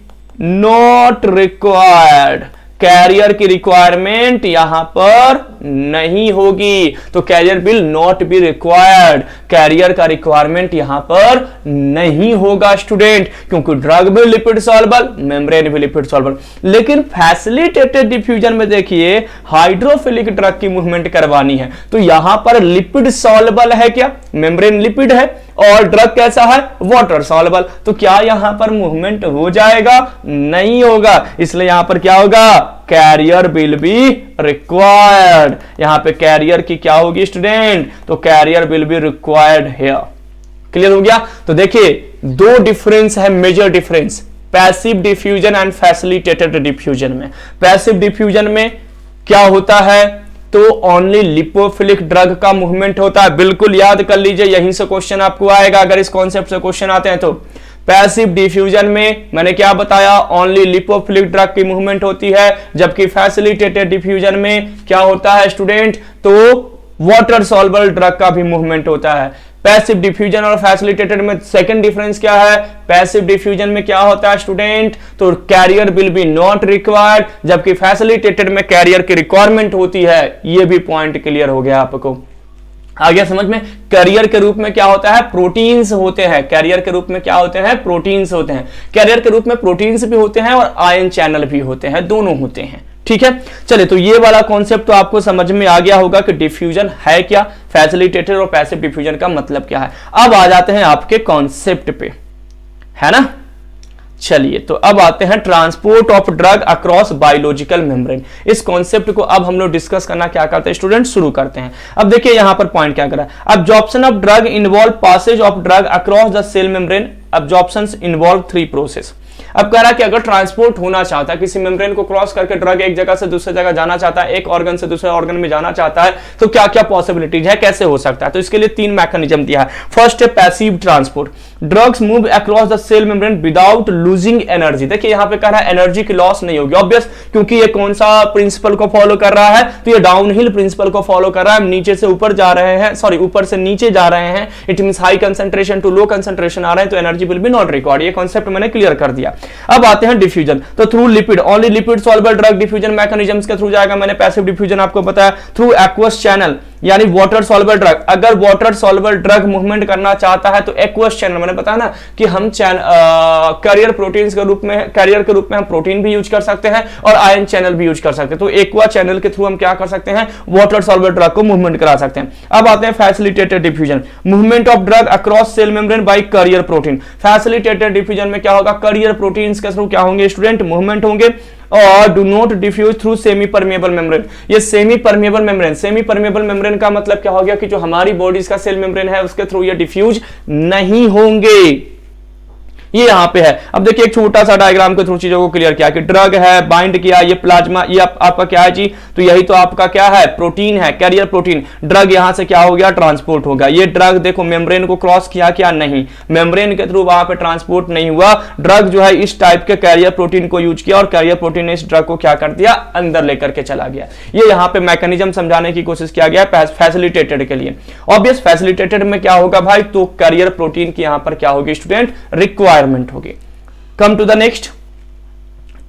not required, carrier की रिक्वायरमेंट यहां पर नहीं होगी, तो carrier will not be required, carrier का रिक्वायरमेंट यहां पर नहीं होगा स्टूडेंट, क्योंकि ड्रग भी लिपिड सॉल्युबल, मेम्ब्रेन भी लिपिड सॉल्युबल। लेकिन फैसिलिटेटेड डिफ्यूजन में देखिए हाइड्रोफिलिक ड्रग की मूवमेंट करवानी है, तो यहां पर लिपिड सॉल्युबल है क्या, मेम्ब्रेन लिपिड है और ड्रग कैसा है, वाटर सॉल्युबल, तो क्या यहां पर मूवमेंट हो जाएगा? नहीं होगा। इसलिए यहां पर क्या होगा, कैरियर विल बी रिक्वायर्ड, यहां पे कैरियर की क्या होगी स्टूडेंट, तो carrier will be required here. Clear हो गया? तो देखिए दो डिफरेंस है, major difference passive diffusion and facilitated diffusion में। पैसिव डिफ्यूजन में क्या होता है, तो ओनली लिपोफिलिक ड्रग का मूवमेंट होता है, बिल्कुल याद कर लीजिए, यहीं से क्वेश्चन आपको आएगा अगर इस कॉन्सेप्ट से क्वेश्चन आते हैं तो। पैसिव डिफ्यूजन में मैंने क्या बताया, ओनली लिपोफिलिक ड्रग की मूवमेंट होती है, जबकि फैसिलिटेटेड डिफ्यूजन में क्या होता है स्टूडेंट, तो वाटर सॉल्युबल ड्रग का भी मूवमेंट होता है। पैसिव डिफ्यूजन और फैसिलिटेटेड में सेकंड डिफरेंस क्या है, पैसिव डिफ्यूजन में क्या होता है स्टूडेंट, तो carrier will be not required, जबकि फैसिलिटेटेड में कैरियर की रिक्वायरमेंट होती है। ये भी पॉइंट क्लियर हो गया आपको, आ गया समझ में? कैरियर के रूप में क्या होता है, प्रोटीन्स होते हैं, कैरियर के रूप में क्या होते हैं, प्रोटीन्स होते हैं, कैरियर के रूप में प्रोटीन्स भी होते हैं और आयन चैनल भी होते हैं, दोनों होते हैं। ठीक है, चलिए, तो ये वाला कॉन्सेप्ट तो आपको समझ में आ गया होगा कि डिफ्यूजन है क्या, फैसिलिटेटेड और पैसिव डिफ्यूजन का मतलब क्या है। अब आ जाते हैं आपके कॉन्सेप्ट पे, है ना? चलिए, तो अब आते हैं transport of drug across biological membrane. इस कॉन्सेप्ट को अब हम लोग डिस्कस करना क्या करते हैं स्टूडेंट, शुरू करते हैं। अब देखिए यहां पर पॉइंट क्या करा, absorption of drug involve passage of drug across the cell membrane, absorptions involve 3 process. अब कह रहा है कि अगर ट्रांसपोर्ट होना चाहता है, किसी मेम्ब्रेन को क्रॉस करके ड्रग एक जगह से दूसरी जगह जाना चाहता है, एक ऑर्गन से दूसरे ऑर्गन में जाना चाहता है, तो क्या क्या पॉसिबिलिटीज है, कैसे हो सकता है? तो इसके लिए 3 मैकेनिज्म दिया है। फर्स्ट है passive transport, drugs move across the cell membrane without losing energy. देखिए यहां पे कह रहा है एनर्जी की लॉस नहीं होगी, ऑब्वियस, क्योंकि ये कौन सा प्रिंसिपल को फॉलो कर रहा है, तो ये डाउनहिल प्रिंसिपल को फॉलो कर रहा है। नीचे से ऊपर जा रहे हैं, सॉरी ऊपर से नीचे जा रहे हैं, it means high concentration to low concentration आ रहे हैं, तो energy will be not required. ये कॉन्सेप्ट मैंने क्लियर कर दिया। अब आते हैं डिफ्यूजन, तो through lipid, only lipid soluble drug diffusion mechanisms के थ्रू जाएगा। मैंने पैसिव डिफ्यूजन आपको बताया, थ्रू एक्वस चैनल, यानी वाटर सॉल्युबल ड्रग। अगर वाटर सॉल्युबल ड्रग मूवमेंट करना चाहता है तो एक्वस चैनल, मैंने बताया ना कि हम कैरियर प्रोटीन्स के रूप में, कैरियर के रूप में हम प्रोटीन भी यूज कर सकते हैं और आयन चैनल भी यूज कर सकते हैं, तो एक्वा चैनल के थ्रू हम क्या कर सकते हैं, वाटर सॉल्युबल ड्रग को मूवमेंट करा सकते हैं। अब आते हैं facilitated diffusion, movement of drug across cell membrane by carrier protein. Facilitated diffusion में क्या होगा, कैरियर प्रोटीन्स के थ्रू क्या होंगे स्टूडेंट, मूवमेंट होंगे और do not diffuse through semi permeable membrane. ये semi permeable membrane, semi permeable membrane का मतलब क्या हो गया कि जो हमारी बॉडीज का सेल मेम्ब्रेन है उसके थ्रू ये डिफ्यूज नहीं होंगे। ये यहाँ पे है। अब देखिए एक छोटा सा डायग्राम के थ्रू चीजों को क्लियर किया कि ड्रग है, बाइंड किया, ये प्लाज्मा, ये आपका क्या है जी, तो यही तो आपका क्या है, प्रोटीन है, कैरियर प्रोटीन। ड्रग यहां से क्या हो गया, ट्रांसपोर्ट हो गया। ये ड्रग देखो मेम्ब्रेन को क्रॉस किया क्या, नहीं, मेम्ब्रेन के थ्रू वहां पे ट्रांसपोर्ट नहीं हुआ। ड्रग जो है इस टाइप के कैरियर प्रोटीन को यूज किया और कैरियर प्रोटीन ने इस ड्रग को क्या कर दिया, अंदर लेकर के चला गया। ये यहाँ पे मैकेनिज्म समझाने की कोशिश किया गया फैसिलिटेटेड के लिए। ऑब्वियस फैसिलिटेटेड में क्या होगा भाई, तो कैरियर प्रोटीन की यहां पर क्या होगी स्टूडेंट, रिक्वायरमेंट होगी। Come to the next,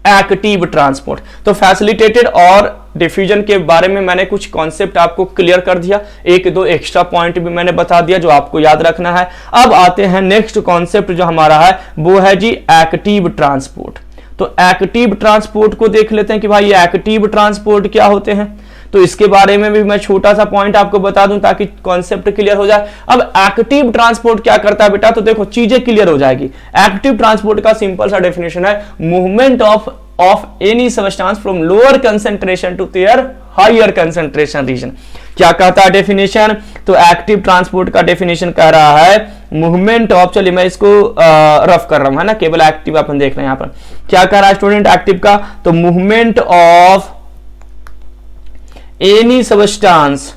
active transport. तो फैसिलिटेटेड और डिफ्यूजन के बारे में मैंने कुछ कॉन्सेप्ट आपको क्लियर कर दिया, एक दो एक्स्ट्रा पॉइंट भी मैंने बता दिया जो आपको याद रखना है। अब आते हैं नेक्स्ट कॉन्सेप्ट जो हमारा है वो है जी एक्टिव ट्रांसपोर्ट। तो एक्टिव ट्रांसपोर्ट को देख लेते हैं कि भाई ये एक्टिव ट्रांसपोर्ट क्या होते हैं। तो इसके बारे में भी मैं छोटा सा पॉइंट आपको बता दूं ताकि कॉन्सेप्ट क्लियर हो जाए। अब एक्टिव ट्रांसपोर्ट क्या करता है बेटा, तो देखो चीजें क्लियर हो जाएगी। एक्टिव ट्रांसपोर्ट का सिंपल सा डेफिनेशन है movement of any substance from lower concentration to their higher concentration region. क्या कहता है डेफिनेशन, तो एक्टिव ट्रांसपोर्ट का डेफिनेशन कह रहा है मूवमेंट ऑफ, चलिए मैं इसको रफ कर रहा हूं, है ना, केवल एक्टिव अपन देख रहे हैं यहां पर। क्या कह रहा है स्टूडेंट एक्टिव का, तो मूवमेंट ऑफ एनी सबस्टांस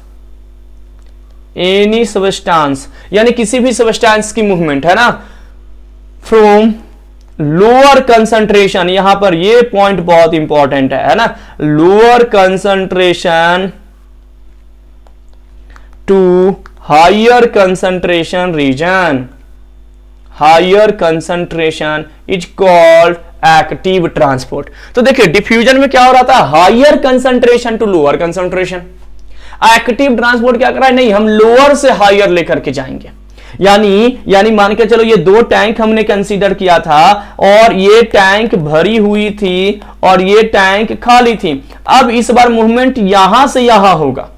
यानी किसी भी सबस्टांस की मूवमेंट, है ना, फ्रॉम लोअर कंसंट्रेशन, यहां पर ये पॉइंट बहुत इंपॉर्टेंट है ना, lower concentration to higher concentration region, higher concentration is called active transport. तो देखिए डिफ्यूजन में क्या हो रहा था, higher concentration to lower concentration. Active transport क्या कर रहा है, नहीं हम लोअर से हायर लेकर के जाएंगे। यानी मान के चलो ये दो टैंक हमने कंसीडर किया था और ये टैंक भरी हुई थी और ये टैंक खाली थी। अब इस बार मूवमेंट यहां से यहां होगा,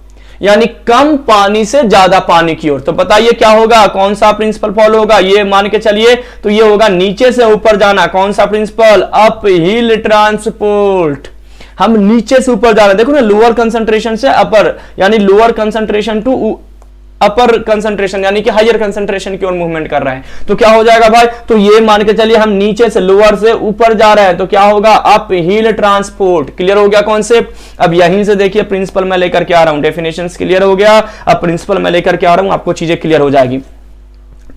यानी कम पानी से ज्यादा पानी की ओर। तो बताइए क्या होगा, कौन सा प्रिंसिपल फॉलो होगा, ये मान के चलिए तो ये होगा नीचे से ऊपर जाना। कौन सा प्रिंसिपल, अप हिल ट्रांसपोर्ट। हम नीचे से ऊपर जा रहे हैं, देखो ना, लोअर कंसंट्रेशन से अपर, यानी lower concentration to upper concentration यानी कि हायर कंसंट्रेशन की ओर मूवमेंट कर रहे हैं। तो क्या हो जाएगा भाई, तो ये मान के चलिए हम नीचे से लोअर से ऊपर जा रहे हैं तो क्या होगा, अप हिल ट्रांसपोर्ट। क्लियर हो गया कॉन्सेप्ट। अब यहीं से देखिए प्रिंसिपल मैं लेकर के आ रहा हूं, डेफिनेशंस क्लियर हो गया, अब प्रिंसिपल मैं लेकर के आ रहा हूं, आपको चीजें क्लियर हो जाएगी।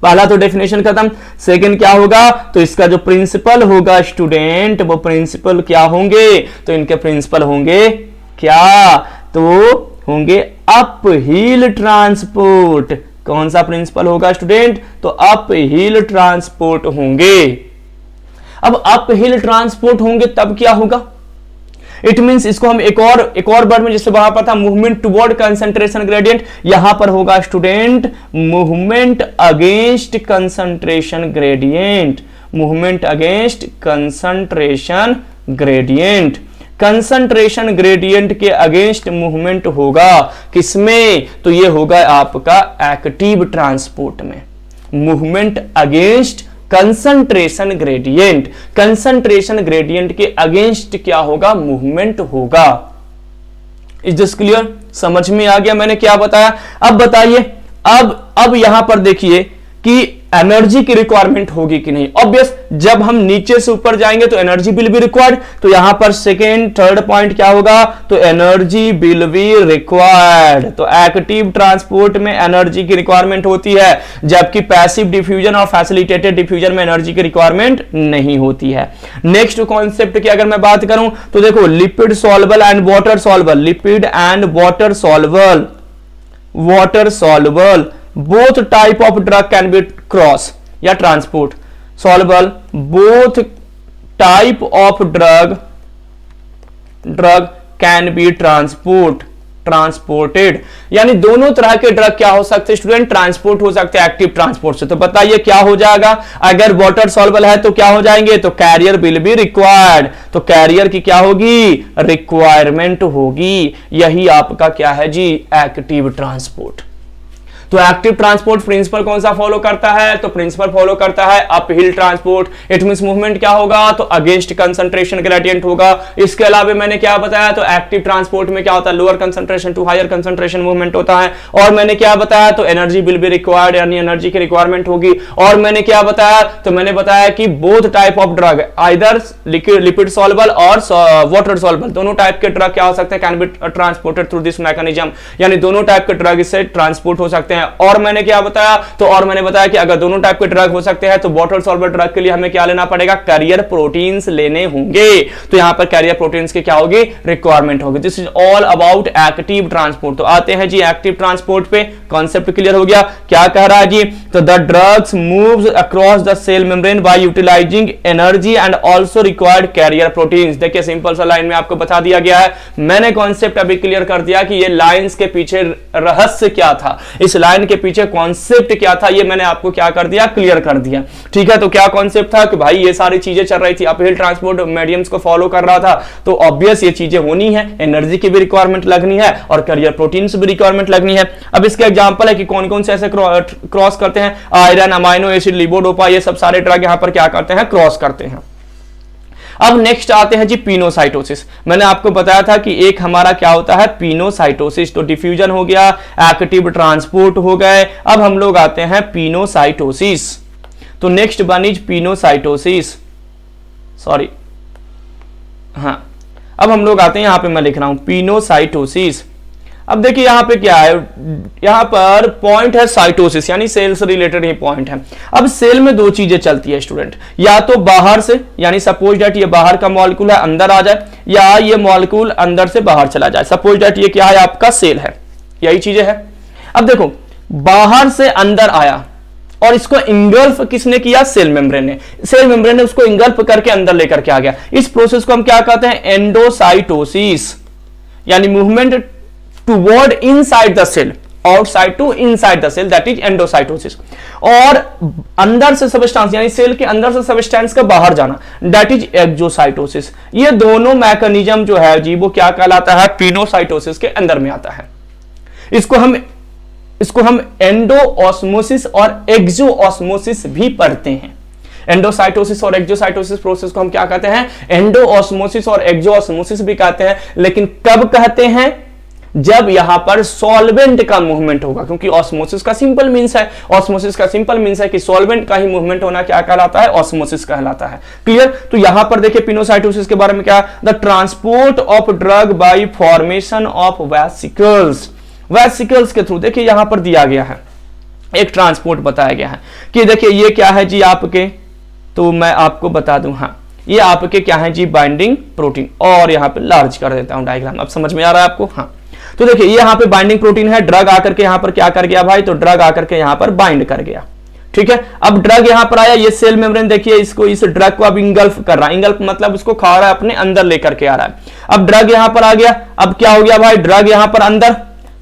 पहला तो डेफिनेशन खत्म, सेकंड क्या होगा, तो इसका जो प्रिंसिपल होगा स्टूडेंट, वो प्रिंसिपल क्या होंगे, तो इनके प्रिंसिपल होंगे क्या, तो होंगे अप हिल ट्रांसपोर्ट। कौन सा प्रिंसिपल होगा स्टूडेंट, तो अप हिल ट्रांसपोर्ट होंगे। अब अप हिल ट्रांसपोर्ट होंगे तब क्या होगा, इट मींस इसको हम एक और वर्ड में जैसे वहां पर था मूवमेंट टुवर्ड कंसंट्रेशन ग्रेडियंट, यहां पर होगा student movement against concentration gradient, movement against concentration gradient. Concentration gradient के अगेंस्ट मूवमेंट होगा किसमें, तो ये होगा आपका एक्टिव ट्रांसपोर्ट में, movement against concentration gradient. Concentration gradient के अगेंस्ट क्या होगा, मूवमेंट होगा। इज दिस क्लियर, समझ में आ गया मैंने क्या बताया। अब बताइए, अब यहां पर देखिए कि एनर्जी की रिक्वायरमेंट होगी कि नहीं। ऑब्वियस, जब हम नीचे से ऊपर जाएंगे तो एनर्जी विल बी रिक्वायर्ड। तो यहां पर सेकेंड थर्ड पॉइंट क्या होगा, तो एनर्जी विल बी रिक्वायर्ड। तो एक्टिव ट्रांसपोर्ट में एनर्जी की रिक्वायरमेंट होती है, जबकि पैसिव डिफ्यूजन और फैसिलिटेटेड डिफ्यूजन में एनर्जी की रिक्वायरमेंट नहीं होती है। नेक्स्ट कॉन्सेप्ट की अगर मैं बात करूं तो देखो lipid soluble and water soluble, lipid and water soluble both type of drug can be cross या transport soluble, both type of drug can be transported, यानी दोनों तरह के ड्रग क्या हो सकते हैं स्टूडेंट, ट्रांसपोर्ट हो सकते हैं एक्टिव ट्रांसपोर्ट से। तो बताइए क्या हो जाएगा, अगर वाटर सॉल्युबल है तो क्या हो जाएंगे, तो कैरियर विल बी रिक्वायर्ड। तो कैरियर की क्या होगी, रिक्वायरमेंट होगी। यही आपका क्या है जी, एक्टिव ट्रांसपोर्ट। तो एक्टिव ट्रांसपोर्ट प्रिंसिपल कौन सा फॉलो करता है, तो प्रिंसिपल फॉलो करता है up hill transport. It means movement क्या होगा, तो अगेंस्ट कंसंट्रेशन ग्रेडियंट होगा। इसके अलावा मैंने क्या बताया, तो एक्टिव ट्रांसपोर्ट में क्या होता है, lower concentration to higher concentration movement होता है। और मैंने क्या बताया, तो एनर्जी विल बी रिक्वायर्ड, यानी एनर्जी की रिक्वायरमेंट होगी। और मैंने क्या बताया, तो मैंने बताया कि both type of drug, either lipid soluble और वाटर सॉल्युबल, दोनों टाइप के ड्रग क्या हो सकते हैं, can be transported through this mechanism, यानी दोनों टाइप के ड्रग इससे ट्रांसपोर्ट हो सकते हैं। और मैंने क्या बताया, तो और मैंने बताया कि अगर दोनों टाइप के ड्रग हो सकते हैं तो वाटर सॉल्युबल ड्रग के लिए हमें क्या लेना पड़ेगा, कैरियर प्रोटीन्स लेने होंगे। तो यहां पर कैरियर प्रोटीन्स की क्या होगी, रिक्वायरमेंट होगी। This is all about active transport. तो आते हैं जी एक्टिव ट्रांसपोर्ट पे, कॉन्सेप्ट क्लियर हो गया। क्या कह रहा है जी, तो the drugs moves across the cell membrane by utilizing energy and also required carrier proteins. देखिए सिंपल सा लाइन में आपको बता दिया गया है, मैंने कॉन्सेप्ट अभी क्लियर कर दिया कि ये लाइंस के पीछे रहस्य क्या था, इस लाइन के पीछे कॉन्सेप्ट क्या था, ये मैंने आपको क्या कर दिया, क्लियर कर दिया। ठीक है, तो क्या कॉन्सेप्ट था कि भाई ये सारी चीजें चल रही थी, अपहिल ट्रांसपोर्ट मीडियम्स को फॉलो कर रहा था, तो ऑब्वियस ये चीजें होनी है, एनर्जी की भी रिक्वायरमेंट लगनी है और कैरियर प्रोटीन्स भी रिक्वायरमेंट लगनी है। अब इसके एग्जांपल है कि कौन कौन से ऐसे क्रॉस करते हैं, आयरन, अमाइनो एसिड, लिपोडोपा, ये सब सारे ड्रग यहां पर क्या करते हैं, क्रॉस करते हैं। अब नेक्स्ट आते हैं जी पिनोसाइटोसिस। मैंने आपको बताया था कि एक हमारा क्या होता है, पिनोसाइटोसिस। तो डिफ्यूजन हो गया, एक्टिव ट्रांसपोर्ट हो गए, अब हम लोग आते हैं पिनोसाइटोसिस। तो next one is pinocytosis, sorry, हाँ, अब हम लोग आते हैं, यहां पे मैं लिख रहा हूं पिनोसाइटोसिस। अब देखिए यहां पे क्या है, यहां पर पॉइंट है साइटोसिस, यानी सेल से रिलेटेड ही पॉइंट है। अब सेल में दो चीजें चलती है स्टूडेंट, या तो बाहर से, यानी सपोज दैट ये बाहर का मॉलिक्यूल है अंदर आ जाए, या ये मॉलिक्यूल अंदर से बाहर चला जाए। सपोज दैट ये क्या है, आपका सेल है, यही चीजें है। अब देखो बाहर से अंदर आया और इसको इंगल्फ किसने किया, सेल मेम्ब्रेन ने। सेल मेम्ब्रेन ने उसको इंगल्फ करके अंदर लेकर के आ गया। इस प्रोसेस को हम क्या कहते हैं, एंडोसाइटोसिस, यानी movement toward inside the cell, outside to inside the cell, that is endocytosis. और अंदर से सब्सटेंस, यानी सेल के अंदर से सब्सटेंस का बाहर जाना, दैट इज एक्सोसाइटोसिस। ये दोनों मैकेनिज्म जो है जी वो क्या कहलाता है, पिनोसाइटोसिस के अंदर में आता है। इसको हम एंडोऑस्मोसिस और एक्सोऑस्मोसिस भी पढ़ते हैं। एंडोसाइटोसिस और एक्सोसाइटोसिस प्रोसेस को हम क्या कहते हैं, एंडोऑस्मोसिस और एक्सोऑस्मोसिस भी कहते हैं। लेकिन कब कहते हैं, जब यहां पर सॉल्वेंट का मूवमेंट होगा, क्योंकि ऑस्मोसिस का सिंपल मींस है, ऑस्मोसिस का सिंपल मींस है कि सॉल्वेंट का ही मूवमेंट होना क्या कहलाता है, ऑस्मोसिस कहलाता है। क्लियर। तो यहां पर देखिए पिनोसाइटोसिस के बारे में क्या, the transport of drug bye formation of vesicles. Vesicles के थ्रू देखिए यहां पर दिया गया है, एक ट्रांसपोर्ट बताया गया है कि देखिए ये क्या है जी आपके, तो मैं आपको बता दूं, हाँ ये आपके क्या है जी, बाइंडिंग प्रोटीन। और यहां पे लार्ज कर देता हूं डायग्राम, अब समझ में आ रहा है आपको, हाँ। तो देखिए ये यहां पे बाइंडिंग प्रोटीन है, ड्रग आकर के यहां पर क्या कर गया भाई, तो ड्रग आकर के यहां पर बाइंड कर गया। ठीक है, अब ड्रग यहां पर आया, ये सेल मेम्ब्रेन देखिए इसको, इस ड्रग को अब इंगल्फ कर रहा है, इंगल्फ मतलब उसको खा रहा है, अपने अंदर लेकर के आ रहा है। अब ड्रग यहां पर आ गया, अब क्या हो गया भाई, ड्रग यहां पर अंदर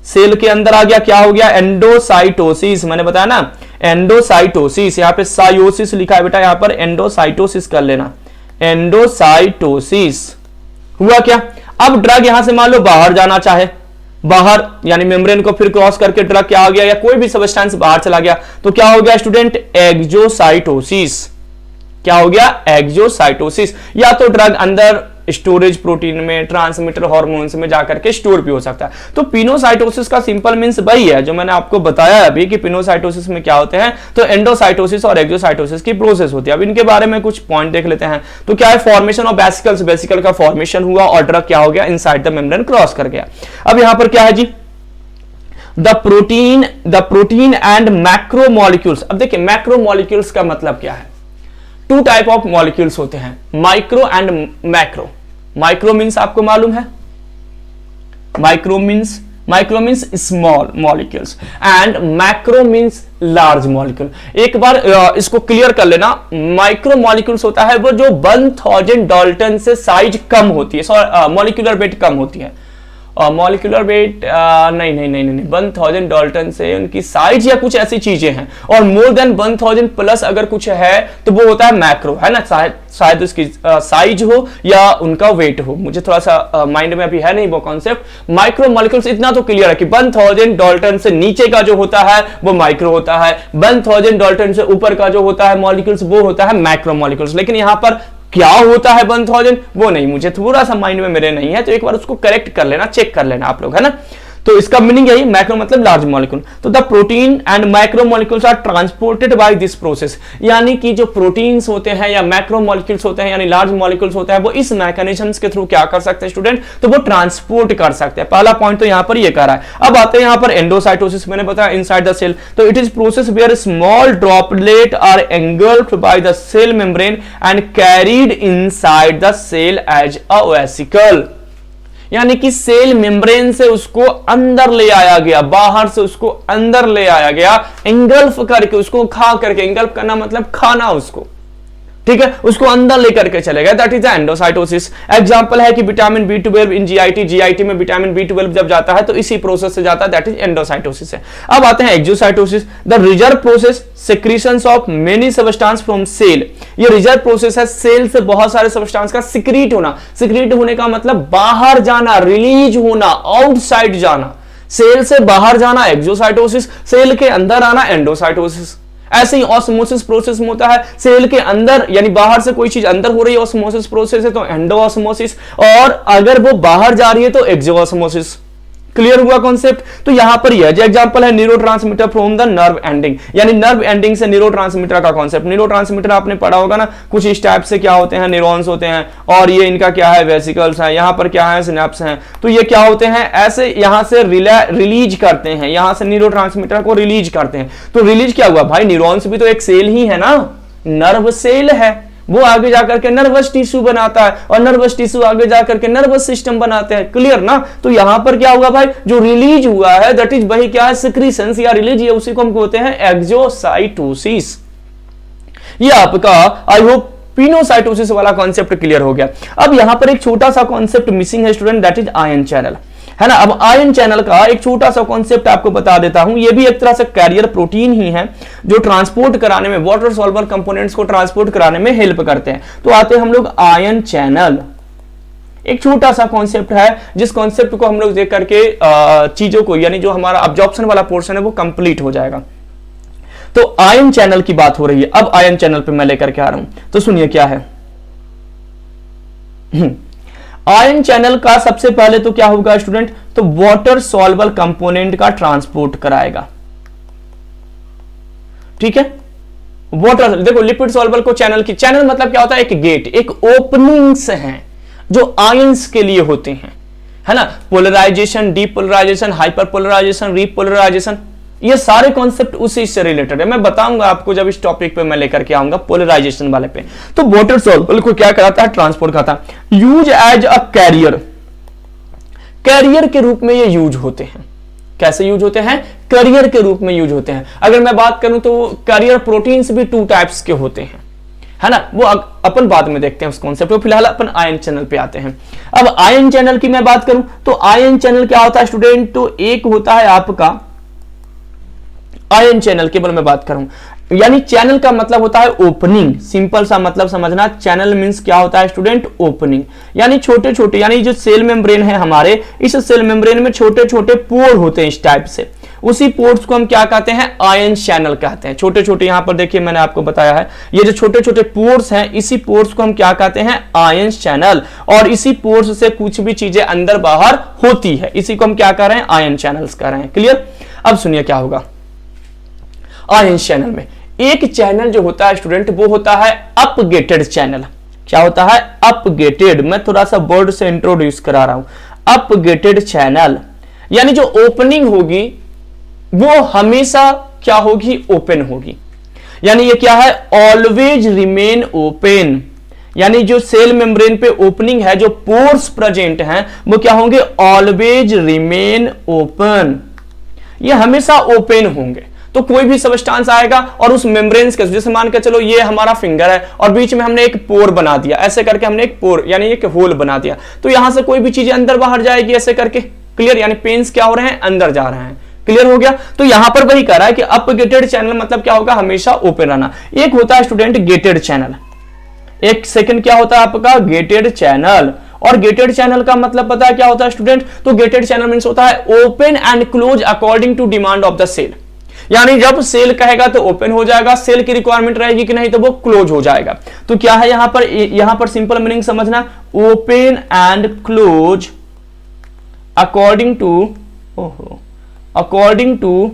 सेल के अंदर आ गया, क्या हो गया, एंडोसाइटोसिस। मैंने बताया ना एंडोसाइटोसिस, यहां पे साइटोसिस लिखा है बेटा, यहां पर एंडोसाइटोसिस कर लेना, एंडोसाइटोसिस हुआ क्या। अब ड्रग यहां से मान लो बाहर जाना चाहे, बाहर यानी मेम्ब्रेन को फिर क्रॉस करके ड्रग क्या आ गया, या कोई भी सब्सटेंस बाहर चला गया, तो क्या हो गया स्टूडेंट, एक्सोसाइटोसिस। क्या हो गया, एक्सोसाइटोसिस। या तो ड्रग अंदर स्टोरेज प्रोटीन में, ट्रांसमीटर हार्मोन्स में जाकर के स्टोर भी हो सकता है। तो पिनोसाइटोसिस का सिंपल मींस वही है जो मैंने आपको बताया अभी कि पिनोसाइटोसिस में क्या होते हैं, तो एंडोसाइटोसिस और एक्सोसाइटोसिस की प्रोसेस होती है। अब इनके बारे में कुछ पॉइंट देख लेते हैं। तो क्या है, फॉर्मेशन ऑफ वेसिकल्स, वेसिकल का फॉर्मेशन हुआ और ड्रग क्या हो गया, इनसाइड द मेम्ब्रेन क्रॉस कर गया। अब यहां पर क्या है जी, the protein and macro molecules. अब देखिए मैक्रो मॉलिक्यूल्स का मतलब क्या है, टू टाइप ऑफ मॉलिक्यूल्स होते हैं, micro and macro. Micro means आपको मालूम है, micro means small molecules and macro means large molecule. एक बार इसको क्लियर कर लेना, माइक्रो मॉलिक्यूल्स होता है वो जो 1000 डाल्टन से साइज कम होती है, मॉलिक्यूलर वेट कम होती है, मॉलिक्यूलर वेट नहीं नहीं नहीं नहीं 1000 डाल्टन से उनकी साइज या कुछ ऐसी चीजें हैं, और मोर देन 1000 प्लस अगर कुछ है तो वो होता है मैक्रो, है ना, शायद उसकी साइज हो या उनका वेट हो, मुझे थोड़ा सा माइंड में अभी है नहीं वो कॉन्सेप्ट। माइक्रो मॉलिक्यूल्स इतना तो क्लियर है कि 1000 डाल्टन से नीचे का जो होता है वो माइक्रो होता है, 1000 डाल्टन से ऊपर का जो होता है मॉलिक्यूल्स वो होता है मैक्रो मॉलिक्यूल्स। लेकिन यहां पर क्या होता है 1000 वो नहीं, मुझे थोड़ा सा माइंड में मेरे नहीं है, तो एक बार उसको करेक्ट कर लेना, चेक कर लेना आप लोग, है ना। तो इसका मीनिंग यही, मैक्रो मतलब लार्ज मॉलिक्यूल। तो the protein and macro molecules are transported by this process, यानी कि जो प्रोटीन्स होते हैं या मैक्रो मॉलिक्यूल्स होते हैं यानी लार्ज मॉलिक्यूल्स होते हैं वो इस मैकेनिज्म्स के थ्रू क्या कर सकते हैं स्टूडेंट, तो वो ट्रांसपोर्ट कर सकते हैं। पहला पॉइंट तो यहां पर ये कर रहा है। अब आते हैं यहां पर एंडोसाइटोसिस, मैंने बताया इनसाइड द सेल, तो it is process where small droplet are engulfed by the cell membrane and carried inside the cell as a vesicle, यानी कि सेल मेम्ब्रेन से उसको अंदर ले आया गया, बाहर से उसको अंदर ले आया गया, एंगल्फ करके उसको खा करके, एंगल्फ करना मतलब खाना उसको, ठीक है, उसको अंदर लेकर के चले गए, दैट इज एंडोसाइटोसिस। एग्जांपल है कि विटामिन B12 इन जीआईटी में विटामिन B12 जब जाता है तो इसी प्रोसेस से जाता है, दैट इज एंडोसाइटोसिस है। अब आते हैं exocytosis, the reserve process secretions of many substance from cell, ये रिजर्व प्रोसेस है सेल से बहुत सारे सबस्टेंस का सिक्रीट होना, सिक्रीट होने का मतलब बाहर जाना, रिलीज होना, आउटसाइड जाना, सेल से बाहर जाना एक्सोसाइटोसिस, सेल के अंदर आना एंडोसाइटोसिस। ऐसे ही ऑस्मोसिस प्रोसेस में होता है, सेल के अंदर यानी बाहर से कोई चीज अंदर हो रही है ऑस्मोसिस प्रोसेस है तो एंडोऑस्मोसिस, और अगर वो बाहर जा रही है तो एक्सोऑस्मोसिस। क्लियर हुआ कॉन्सेप्ट। तो यहां पर यह जो एग्जांपल है neurotransmitter from the nerve ending, यानी नर्व एंडिंग से न्यूरोट्रांसमीटर का कॉन्सेप्ट। न्यूरोट्रांसमीटर आपने पढ़ा होगा ना, कुछ इस टाइप से क्या होते हैं, न्यूरॉन्स होते हैं, और ये इनका क्या है, वेसिकल्स है, यहां पर क्या है, सिनेप्स हैं। तो ये क्या होते हैं, ऐसे यहां से रिलीज करते हैं, यहां से न्यूरोट्रांसमीटर को रिलीज करते हैं। तो रिलीज क्या हुआ भाई, न्यूरॉन्स भी तो एक सेल ही है ना, नर्व सेल है, वो आगे जाकर के नर्वस टिश्यू बनाता है, और नर्वस टिश्यू आगे जाकर के नर्वस सिस्टम बनाते हैं। क्लियर ना। तो यहां पर क्या हुआ भाई, जो रिलीज हुआ है दैट इज वही क्या है, सिक्रीशंस या रिलीज, ये उसी को हम कहते हैं एक्सोसाइटोसिस। ये आपका आई होप पिनोसाइटोसिस वाला कॉन्सेप्ट क्लियर हो गया। अब यहां पर एक छोटा सा कॉन्सेप्ट मिसिंग है student, that is ion channel, है ना। अब आयन चैनल का एक छोटा सा कॉन्सेप्ट आपको बता देता हूं, ये भी एक तरह से कैरियर प्रोटीन ही है जो ट्रांसपोर्ट कराने में, वाटर सॉल्वर कंपोनेंट्स को ट्रांसपोर्ट कराने में हेल्प करते हैं। तो आते हैं हम लोग आयन चैनल, एक छोटा सा कॉन्सेप्ट है जिस कॉन्सेप्ट को हम लोग देख करके चीजों को, यानी जो हमारा अब्जॉर्प्शन वाला पोर्शन है वो कंप्लीट हो जाएगा। तो आयन चैनल की बात हो रही है, अब आयन चैनल पे मैं लेकर के आ रहा हूं, तो सुनिए क्या है। आयन चैनल का सबसे पहले तो क्या होगा स्टूडेंट, तो वाटर सॉल्युबल कंपोनेंट का ट्रांसपोर्ट कराएगा, ठीक है। वाटर, देखो लिपिड सॉल्युबल को चैनल की, चैनल मतलब क्या होता है, एक गेट, एक ओपनिंग्स हैं जो आयंस के लिए होते हैं, है ना। पोलराइजेशन, डीपोलराइजेशन, हाइपरपोलराइजेशन, रीपोलराइजेशन, ये सारे कॉन्सेप्ट उसी से रिलेटेड है, मैं बताऊंगा आपको जब इस टॉपिक पे मैं लेकर के आऊंगा पोलराइजेशन वाले पे। तो वाटर सॉल्युबल को क्या कराता है, ट्रांसपोर्ट करता है। Use as a carrier, carrier के रूप में ये यूज होते हैं। कैसे यूज होते हैं, कैरियर के रूप में यूज होते हैं। अगर मैं बात करूं तो कैरियर प्रोटीन्स भी 2 टाइप्स के होते हैं, है ना, वो अपन बाद में देखते हैं उस कॉन्सेप्ट को, फिलहाल अपन आयन चैनल पे आते हैं। अब आयन चैनल की मैं बात करूं तो आयन चैनल क्या होता है स्टूडेंट, तो एक होता है आपका आयन चैनल, केवल मैं बात करूं, यानी चैनल का मतलब होता है ओपनिंग, सिंपल सा मतलब समझना, चैनल मींस क्या होता है स्टूडेंट, ओपनिंग, यानी छोटे छोटे, यानी जो सेल मेम्ब्रेन है हमारे, इस सेल मेम्ब्रेन में छोटे छोटे पोर होते हैं इस टाइप से, उसी पोर्स को हम क्या कहते हैं, आयन चैनल कहते हैं। छोटे छोटे, यहां पर देखिए मैंने आपको बताया है, ये जो छोटे छोटे पोर्स हैं, इसी पोर्स को हम क्या कहते हैं, आयन चैनल, और इसी पोर्स से कुछ भी चीजें अंदर बाहर होती है, इसी को हम क्या कह रहे हैं, आयन चैनल्स कह रहे हैं। क्लियर। अब सुनिए क्या होगा आयन चैनल में, एक चैनल जो होता है स्टूडेंट वो होता है अपगेटेड चैनल। क्या होता है, अपगेटेड, मैं थोड़ा सा वर्ड से इंट्रोड्यूस करा रहा हूं, अपगेटेड चैनल, यानी जो ओपनिंग होगी वो हमेशा क्या होगी, ओपन होगी, यानी ये क्या है, ऑलवेज रिमेन ओपन, यानी जो सेल मेम्ब्रेन पे ओपनिंग है, जो पोर्स प्रेजेंट हैं वो क्या होंगे, ऑलवेज रिमेन ओपन, ये हमेशा ओपन होंगे। तो कोई भी सबस्टेंस आएगा और उस मेम्ब्रेन्स के, जैसे मान के चलो ये हमारा फिंगर है और बीच में हमने एक पोर बना दिया, ऐसे करके हमने एक पोर यानी एक होल बना दिया, तो यहां से कोई भी चीजें अंदर बाहर जाएगी ऐसे करके, क्लियर, यानी पेन्स क्या हो रहे हैं, अंदर जा रहे हैं। क्लियर हो गया। तो यहां पर वही कह रहा है कि अप गेटेड चैनल मतलब क्या होगा, हमेशा ओपन रहना। एक होता है स्टूडेंट गेटेड चैनल, एक सेकंड क्या होता है आपका गेटेड चैनल, और गेटेड चैनल का मतलब पता है क्या होता है स्टूडेंट, तो गेटेड चैनल मींस होता है open and close according to demand of the cell, यानी जब सेल कहेगा तो ओपन हो जाएगा, सेल की रिक्वायरमेंट रहेगी कि नहीं तो वो क्लोज हो जाएगा। तो क्या है यहां पर सिंपल मीनिंग समझना, open and close according to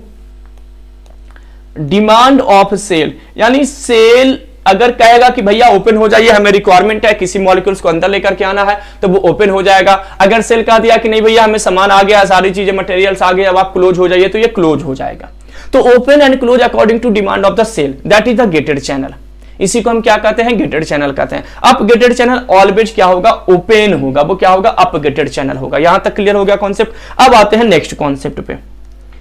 demand of cell, यानी सेल अगर कहेगा कि भैया ओपन हो जाइए, हमें रिक्वायरमेंट है किसी मॉलिक्यूल्स को अंदर लेकर के आना है, तो वो ओपन हो जाएगा। अगर सेल कह दिया कि नहीं भैया हमें सामान आ गया, सारी चीजें मटेरियल्स आ गए, अब आप क्लोज हो जाइए, तो ये क्लोज हो जाएगा। तो open and close according to demand of the cell, that is the gated channel. इसी को हम क्या कहते हैं, गेटेड चैनल कहते हैं। अप गेटेड चैनल ऑलवेज क्या होगा, ओपन होगा, वो क्या होगा, अप गेटेड चैनल होगा। यहां तक क्लियर हो गया कॉन्सेप्ट। अब आते हैं नेक्स्ट कॉन्सेप्ट पे,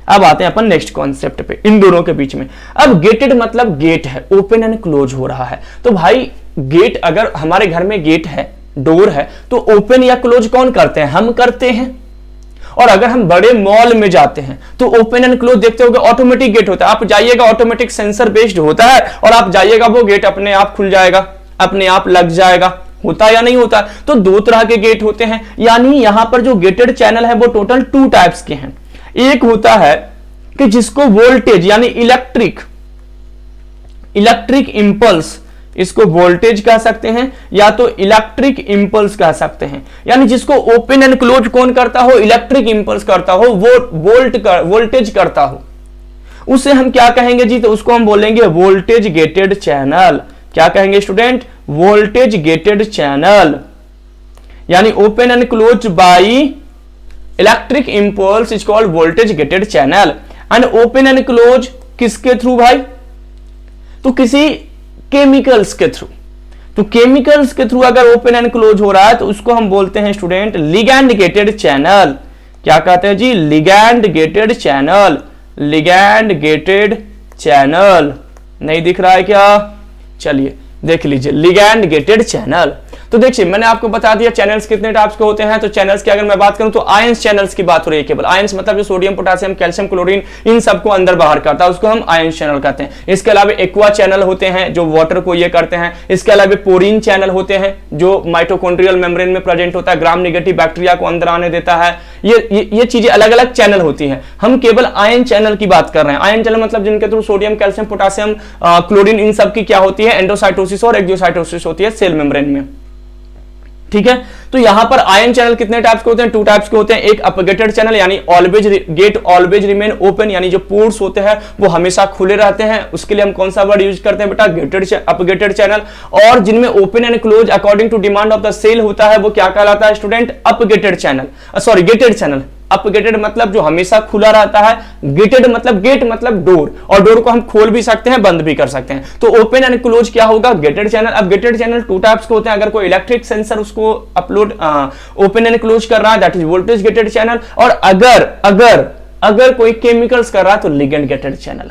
अब आते हैं अपन नेक्स्ट कॉन्सेप्ट पे, इन दोनों के बीच में। अब गेटेड मतलब गेट है, ओपन एंड क्लोज हो रहा है। तो भाई गेट, अगर हमारे घर में गेट है, डोर है, तो ओपन या क्लोज कौन करते हैं, हम करते हैं। और अगर हम बड़े मॉल में जाते हैं तो ओपन एंड क्लोज देखते होगे, ऑटोमेटिक गेट होता है, आप जाइएगा ऑटोमेटिक सेंसर बेस्ड होता है, और आप जाइएगा वो गेट अपने आप खुल जाएगा, अपने आप लग जाएगा, होता या नहीं होता। तो दो तरह के गेट होते हैं, यानी यहां पर जो गेटेड चैनल है वो टोटल 2 टाइप्स के हैं। एक होता है कि जिसको वोल्टेज यानी इलेक्ट्रिक इंपल्स, इसको वोल्टेज कह सकते हैं या तो इलेक्ट्रिक इंपल्स कह सकते हैं, यानी जिसको ओपन एंड क्लोज कौन करता हो, इलेक्ट्रिक इंपल्स करता हो, वो वोल्टेज करता हो, उसे हम क्या कहेंगे जी, तो उसको हम बोलेंगे वोल्टेज गेटेड चैनल। क्या कहेंगे स्टूडेंट, वोल्टेज गेटेड चैनल, यानी open and close by electric impulse is called voltage gated channel. And open and close किसके थ्रू भाई, तो किसी केमिकल्स के थ्रू। तो केमिकल्स के थ्रू अगर ओपन एंड क्लोज हो रहा है तो उसको हम बोलते हैं स्टूडेंट लिगैंड गेटेड चैनल। क्या कहते हैं जी, ligand gated channel, ligand gated channel. नहीं दिख रहा है क्या, चलिए देख लीजिए, लिगैंड गेटेड चैनल। तो देखिए मैंने आपको बता दिया चैनल्स कितने टाइप्स के होते हैं। तो चैनल्स की अगर मैं बात करूं तो आयंस चैनल्स की बात हो रही है केवल। आयंस मतलब जो सोडियम, पोटेशियम, कैल्शियम, क्लोरीन इन सबको अंदर बाहर करता है, उसको हम आयंस चैनल कहते हैं। इसके अलावा एक्वा चैनल होते हैं जो वाटर को ये करते हैं। इसके अलावा पोरीन चैनल होते हैं जो माइटोकॉन्ड्रियल मेम्ब्रेन में प्रेजेंट होता है, ग्राम नेगेटिव बैक्टीरिया को अंदर आने देता है। ये चीजें अलग अलग चैनल होती हैं। हम केवल आयन चैनल की बात कर रहे हैं। आयन चैनल मतलब जिनके through sodium, calcium, potassium, chlorine इन सब की क्या होती है, एंडोसाइटोसिस और एक्सोसाइटोसिस होती है सेल मेम्ब्रेन में। ठीक है, तो यहां पर आयन चैनल कितने टाइप्स के होते हैं, 2 टाइप्स के होते हैं। एक अपगेटेड चैनल यानी always get always remain open, यानी जो पोर्स होते हैं वो हमेशा खुले रहते हैं, उसके लिए हम कौन सा वर्ड यूज करते हैं बेटा, गेटेड अपगेटेड चैनल। और जिनमें open and close according to demand of the cell होता है वो क्या कहलाता है student, ungated channel, sorry gated channel. Ungated मतलब जो हमेशा खुला रहता है, गेटेड मतलब गेट मतलब डोर, और डोर को हम खोल भी सकते हैं, बंद भी कर सकते हैं। तो ओपन एंड क्लोज क्या होगा, गेटेड चैनल। अब गेटेड चैनल 2 टाइप्स के होते हैं। अगर कोई इलेक्ट्रिक सेंसर उसको अपलोड ओपन एंड क्लोज कर रहा है that is voltage gated channel, और अगर कोई केमिकल्स कर रहा है तो लिगेंड गेटेड चैनल।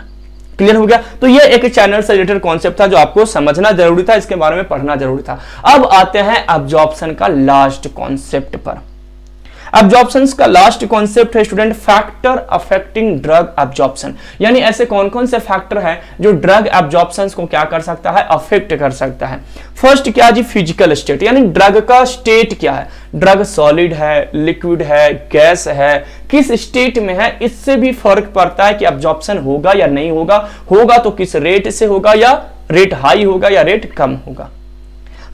क्लियर हो गया। तो ये एक चैनल से रिलेटेड कॉन्सेप्ट था जो आपको समझना जरूरी था, इसके बारे में पढ़ना जरूरी था। अब आते हैं अब्जॉर्प्शन का लास्ट कॉन्सेप्ट पर। अब्जॉर्प्शंस का लास्ट कॉन्सेप्ट है student factor affecting drug absorption, यानी ऐसे कौन कौन से फैक्टर हैं जो ड्रग अब्जॉर्प्शंस को क्या कर सकता है, अफेक्ट कर सकता है। फर्स्ट क्या जी, फिजिकल स्टेट, यानी ड्रग का स्टेट क्या है, ड्रग सॉलिड है, लिक्विड है, गैस है, किस स्टेट में है, इससे भी फर्क पड़ता है कि अब्जॉर्प्शन होगा या नहीं होगा, होगा तो किस रेट से होगा, या रेट हाई होगा या रेट कम होगा।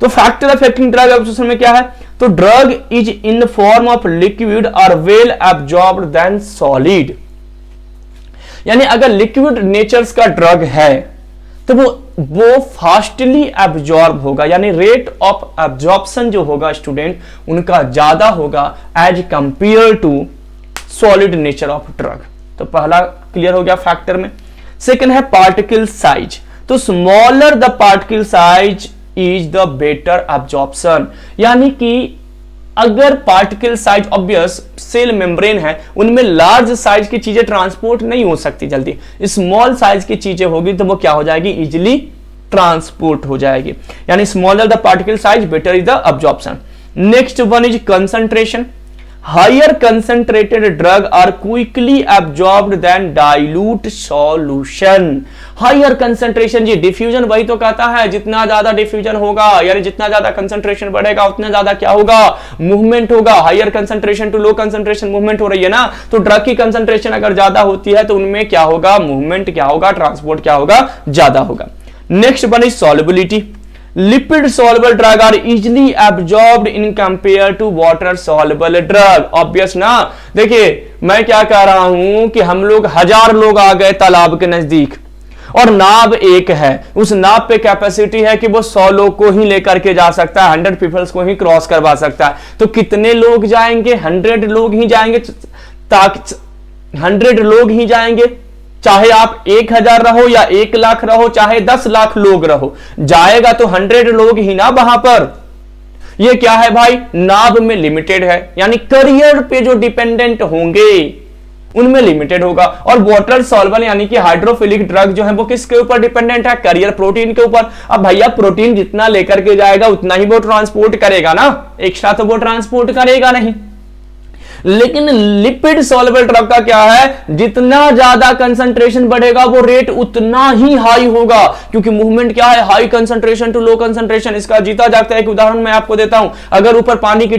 तो फैक्टर अफेक्टिंग ड्रग एब्जॉर्प्शन में क्या है, तो drug is in form of liquid और वेल एब्जॉर्ब्ड देन सॉलिड, यानी अगर लिक्विड नेचर्स का ड्रग है तो वो फास्टली एब्जॉर्ब होगा, यानी रेट ऑफ एब्जॉर्प्शन जो होगा स्टूडेंट उनका ज्यादा होगा as compare to solid nature of drug. तो पहला क्लियर हो गया फैक्टर में। सेकंड है पार्टिकल साइज, तो smaller the particle size is the better absorption, यानी कि अगर particle size obvious cell membrane है उनमें लार्ज साइज की चीजें ट्रांसपोर्ट नहीं हो सकती जल्दी, स्मॉल साइज की चीजें होगी तो वो क्या हो जाएगी, इजिली ट्रांसपोर्ट हो जाएगी, यानी smaller the particle size better is the absorption. Next one is concentration, higher concentrated drug are quickly absorbed then dilute solution. Higher concentration, जी डिफ्यूजन वही तो कहता है, जितना ज्यादा डिफ्यूजन होगा यानी जितना ज्यादा कंसंट्रेशन बढ़ेगा उतना ज्यादा क्या होगा, मूवमेंट होगा। Higher concentration to low concentration movement हो रही है ना, तो ड्रग की कंसंट्रेशन अगर ज्यादा होती है तो उनमें क्या होगा, मूवमेंट क्या होगा, ट्रांसपोर्ट क्या होगा, ज्यादा होगा। Next one is solubility. Lipid soluble drug are easily absorbed in compare to water soluble drug। Obvious ना, देखिए मैं क्या कह रहा हूं कि हम लोग 1000 लोग आ गए तालाब के नजदीक और नाव एक है, उस नाव पे कैपेसिटी है कि वो 100 लोग को ही लेकर के जा सकता है, 100 पीपल्स को ही क्रॉस करवा सकता है। तो कितने लोग जाएंगे, 100 लोग ही जाएंगे, ताकि 100 लोग ही जाएंगे, चाहे आप 1000 रहो या 1 लाख रहो, चाहे 10 लाख लोग रहो, जाएगा तो 100 लोग ही ना वहां पर। ये क्या है भाई, नाव में लिमिटेड है, यानी करियर पे जो डिपेंडेंट होंगे उनमें लिमिटेड होगा। और वाटर सॉल्युबल यानी कि हाइड्रोफिलिक ड्रग जो है वो किसके ऊपर डिपेंडेंट है, करियर प्रोटीन के ऊपर। अब भैया प्रोटीन जितना लेकर के जाएगा उतना ही वो ट्रांसपोर्ट करेगा ना, एक्स्ट्रा तो वो ट्रांसपोर्ट करेगा नहीं। लेकिन लिपिड सॉल्युबल ड्रग का क्या है, जितना ज्यादा कंसंट्रेशन बढ़ेगा वो रेट उतना ही हाई होगा, क्योंकि मूवमेंट क्या है, high concentration to low concentration. इसका जीता जागता है एक उदाहरण मैं आपको देता हूं। अगर ऊपर पानी की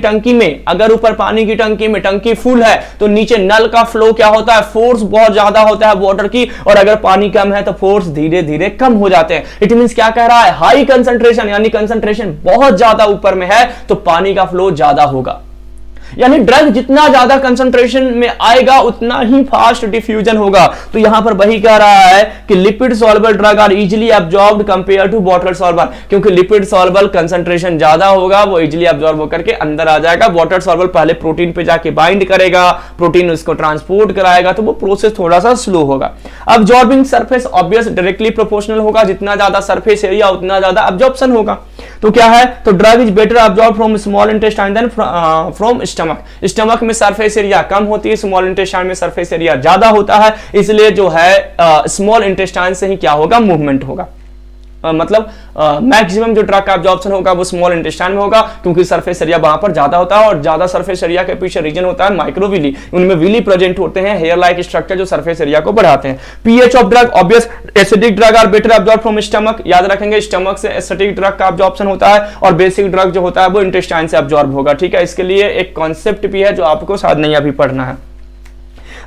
टंकी में टंकी फुल है तो नीचे नल का फ्लो क्या होता है, फोर्स बहुत ज्यादा होता है वाटर की, और अगर पानी कम है तो फोर्स धीरे धीरे कम हो जाते हैं। इट मींस क्या कह रहा है, हाई कंसंट्रेशन यानी कंसंट्रेशन बहुत ज्यादा ऊपर में है तो पानी का फ्लो ज्यादा होगा। यानी ड्रग जितना ज्यादा कंसंट्रेशन में आएगा उतना ही फास्ट डिफ्यूजन होगा। तो यहां पर वही कह रहा है कि lipid soluble drug are easily absorbed compare to water soluble, क्योंकि लिपिड सॉल्युबल कंसंट्रेशन ज्यादा होगा, वो इजीली एब्जॉर्ब होकर के अंदर आ जाएगा। वाटर सॉल्युबल पहले प्रोटीन पे जाके बाइंड करेगा, प्रोटीन उसको ट्रांसपोर्ट कराएगा, तो वो प्रोसेस थोड़ा सा स्लो होगा। Absorbing surface obvious directly proportional होगा, जितना ज्यादा सरफेस एरिया उतना ज्यादा अब्जॉर्प्शन होगा। तो क्या है, तो drug is better absorb from small intestine than from stomach. Stomach में सरफेस एरिया कम होती है, स्मॉल इंटेस्टाइन में सरफेस एरिया ज्यादा होता है, इसलिए जो है स्मॉल इंटेस्टाइन से ही क्या होगा, मूवमेंट होगा। मतलब मैक्सिमम जो ड्रग का एब्जॉर्प्शन होगा वो स्मॉल इंटेस्टाइन में होगा, क्योंकि सरफेस एरिया वहां पर ज्यादा होता है, और ज्यादा सरफेस एरिया के पीछे रीजन होता है माइक्रोविली, उनमें विली प्रेजेंट होते हैं, हेयर लाइक स्ट्रक्चर जो सरफेस एरिया को बढ़ाते हैं। PH of drug obvious, acidic drug are better absorb from stomach. याद रखेंगे स्टमक से एसिडिक ड्रग का एब्जॉर्प्शन होता है, और बेसिक ड्रग जो होता है वो इंटेस्टाइन से एब्जॉर्ब होगा। ठीक है, इसके लिए एक कॉन्सेप्ट भी है जो आपको शायद नहीं अभी पढ़ना है।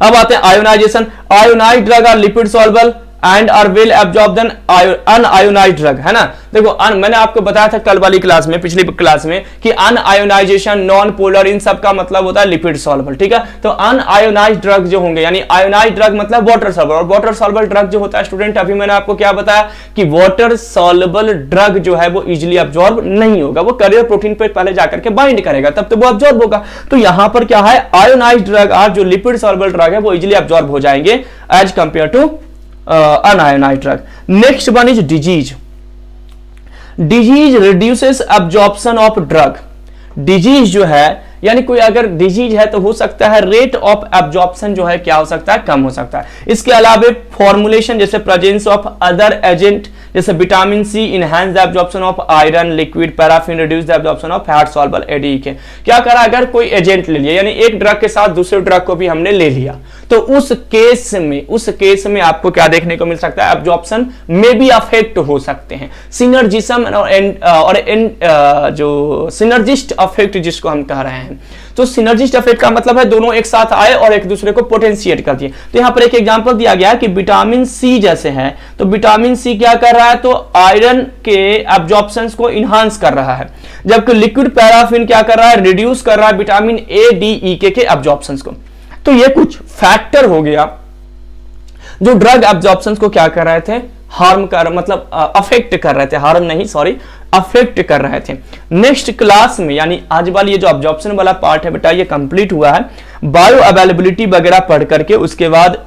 अब आते हैं ionisation. Ionised drug are lipid soluble and are will absorb than unionised drug, है ना। देखो मैंने आपको बताया था कल वाली क्लास में, पिछली क्लास में, कि अनआयोनाइजेशन, नॉन पोलर, इन सब का मतलब होता है लिपिड सॉल्युबल। ठीक है, तो अनआयोनाइज्ड ड्रग जो होंगे, यानी आयोनाइज्ड ड्रग मतलब वाटर सॉल्युबल, और वाटर सॉल्युबल ड्रग जो होता है स्टूडेंट, अभी मैंने आपको क्या बताया कि वाटर सॉल्युबल ड्रग जो है वो इजीली एब्जॉर्ब नहीं होगा, वो करियर प्रोटीन पे पहले जाकर के बाइंड करेगा, तब तो वो एब्जॉर्ब होगा। तो यहां पर क्या है, आयोनाइज्ड ड्रग आज जो लिपिड सॉल्युबल ड्रग है वो इजीली एब्जॉर्ब हो जाएंगे as compare to unionised drug. Next one is disease. Disease reduces absorption of drug. Disease जो है, यानी कोई अगर डिजीज है तो हो सकता है रेट ऑफ एब्जॉर्प्शन जो है क्या हो सकता है, कम हो सकता है। इसके अलावा फॉर्मुलेशन जैसे प्रेजेंस ऑफ अदर एजेंट जैसे vitamin C enhance the absorption of iron, liquid paraffin reduce the absorption of fat soluble ADK. क्या करा, अगर कोई एजेंट ले लिया, यानी एक ड्रग के साथ दूसरे ड्रग को भी हमने ले लिया, तो उस केस में आपको क्या देखने को मिल सकता है, एब्जॉर्प्शन में भी अफेक्ट हो सकते हैं। सिनर्जिज्म और जो सिनर्जिस्ट अफेक्ट जिसको हम कह रहे हैं, तो सिनर्जिस्ट इफेक्ट का मतलब है दोनों एक साथ आए और एक दूसरे को पोटेंशिएट कर दिए। तो यहां पर एक एग्जांपल दिया गया कि विटामिन सी जैसे है, तो विटामिन सी क्या कर रहा है, तो आयरन के एब्जॉर्प्शंस को इनहांस कर रहा है, जबकि लिक्विड पैराफिन क्या कर रहा है, रिड्यूस कर रहा है विटामिन ए डी ई के एब्जॉर्प्शंस को। तो ये कुछ फैक्टर हो गया जो ड्रग एब्जॉर्प्शंस को क्या कर रहे थे, हार्म कर, मतलब अफेक्ट कर रहे थे, हार्म नहीं सॉरी, अफेक्ट कर रहे थे। नेक्स्ट क्लास में, यानी आज वाली ये जो एब्जॉर्प्शन वाला पार्ट है बेटा ये कंप्लीट हुआ है। बायो अवेलेबिलिटी वगैरह पढ़ करके उसके बाद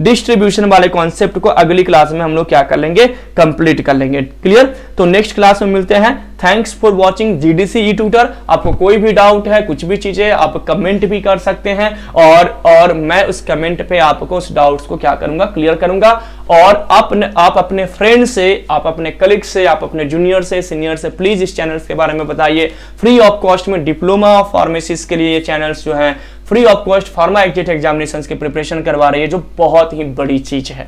डिस्ट्रीब्यूशन वाले कॉन्सेप्ट को अगली क्लास में हम लोग क्या कर लेंगे, कंप्लीट कर लेंगे। क्लियर? तो नेक्स्ट क्लास में मिलते हैं। Thanks for watching GDC E tutor. आपको कोई भी डाउट है, कुछ भी चीजें, आप कमेंट भी कर सकते हैं और मैं उस कमेंट पे आपको उस डाउट्स को क्या करूंगा, क्लियर करूंगा। और आप अपने फ्रेंड से, आप अपने कलीग से, आप अपने जूनियर से, सीनियर से प्लीज इस चैनल के बारे में बताइए। फ्री ऑफ कॉस्ट में डिप्लोमा ऑफ फार्मेसिस्ट के लिए ये चैनल्स जो हैं free of cost pharma exit examinations की प्रिपरेशन करवा रही है, जो बहुत ही बड़ी चीज है।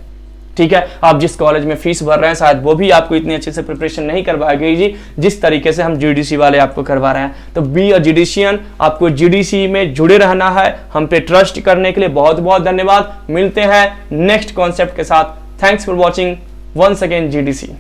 ठीक है, आप जिस कॉलेज में फीस भर रहे हैं शायद वो भी आपको इतनी अच्छे से प्रिपरेशन नहीं करवाएगी जी जिस तरीके से हम जीडीसी वाले आपको करवा रहे हैं। तो बी अ जीडीसीएन, आपको जीडीसी में जुड़े रहना है। हम पे ट्रस्ट करने के लिए बहुत बहुत धन्यवाद। मिलते हैं नेक्स्ट कॉन्सेप्ट के साथ। Thanks for watching once again GDC.